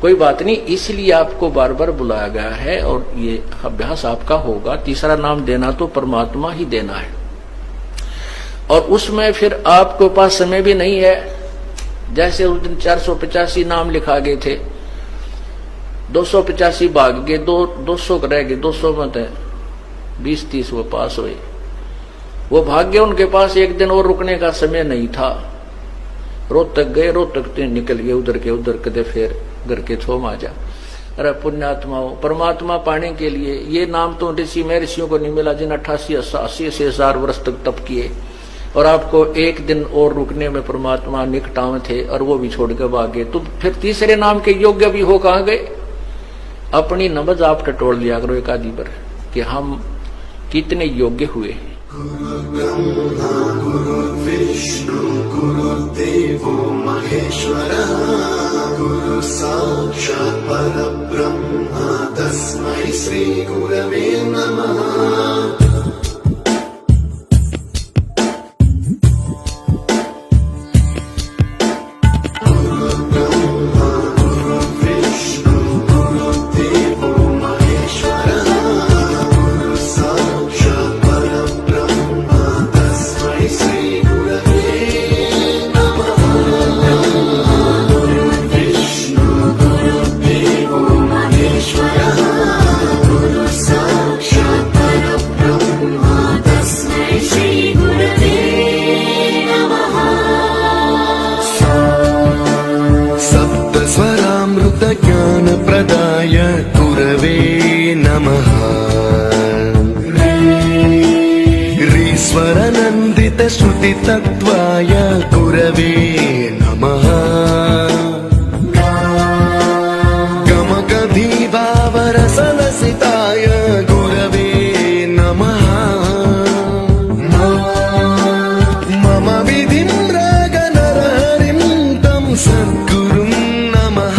कोई बात नहीं, इसलिए आपको बार बार बुलाया गया है, और ये अभ्यास आपका होगा। तीसरा नाम देना तो परमात्मा ही देना है, और उसमें फिर आपके पास समय भी नहीं है। जैसे उस दिन 485 नाम लिखा गए थे, 285 भाग गए, 200 रह गए, 200 में थे 20-30 वो पास हुए, वो भाग्य उनके पास एक दिन और रुकने का समय नहीं था। रोहतक गए, रोहतक निकल गए उधर के उधर, कदे फिर घर के छोम आ जा। अरे पुण्यात्माओं, परमात्मा पाने के लिए ये नाम तो ऋषि में ऋषियों को नहीं मिला, जिन 88 से 1000 वर्ष तक तप किए, और आपको एक दिन और रुकने में परमात्मा निकटाव थे, और वो भी छोड़ के भागे। तो फिर तीसरे नाम के योग्य भी हो कहाँ गए? अपनी नबज आप टटोल लिया करो एक आदि पर कि हम कितने योग्य हुए हैं। गुरु ब्रह्मा गुरु विष्णु गुरुदेवो महेश्वरः, गुरु साक्षात् परब्रह्म तस्मै श्री गुरवे नमः। ज्ञानप्रदाय गुरवे नमः। ईश्वरनन्दित श्रुतितत्त्वाय गुरवे नमः। गमगधीभावरसलसिताय गुरवे नमः। मम विधिं रागनरहरिं तं सद्गुरुं नमः।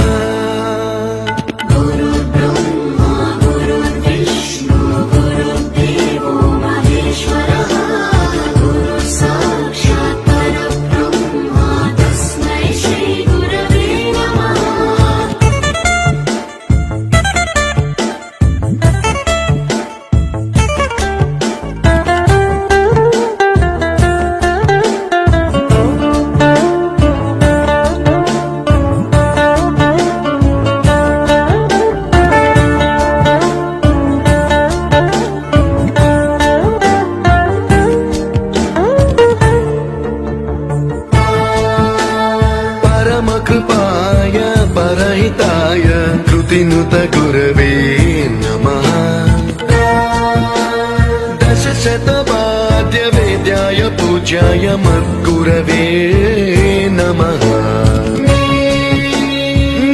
कृताय कृतिनुत गुरवे नमः दशशतवाद्यवेद्याय पूज्याय मद्गुरवे नमः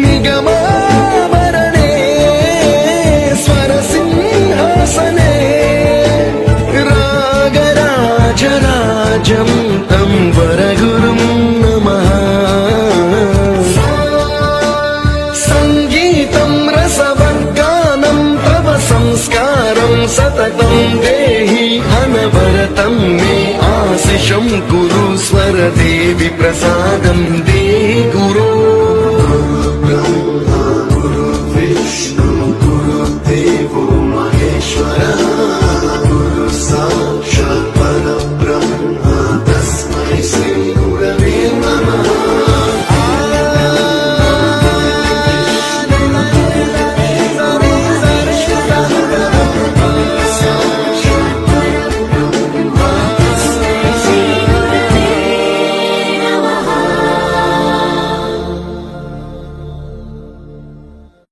निगमाभरणे स्वरसिंहासने रागराजराजं तं वरगुरुं नमः संगीतं रसवर्गानं तव संस्कारं सततं देहि अनवरतं मे आशिषं कुरु स्वरदेवि प्रसादं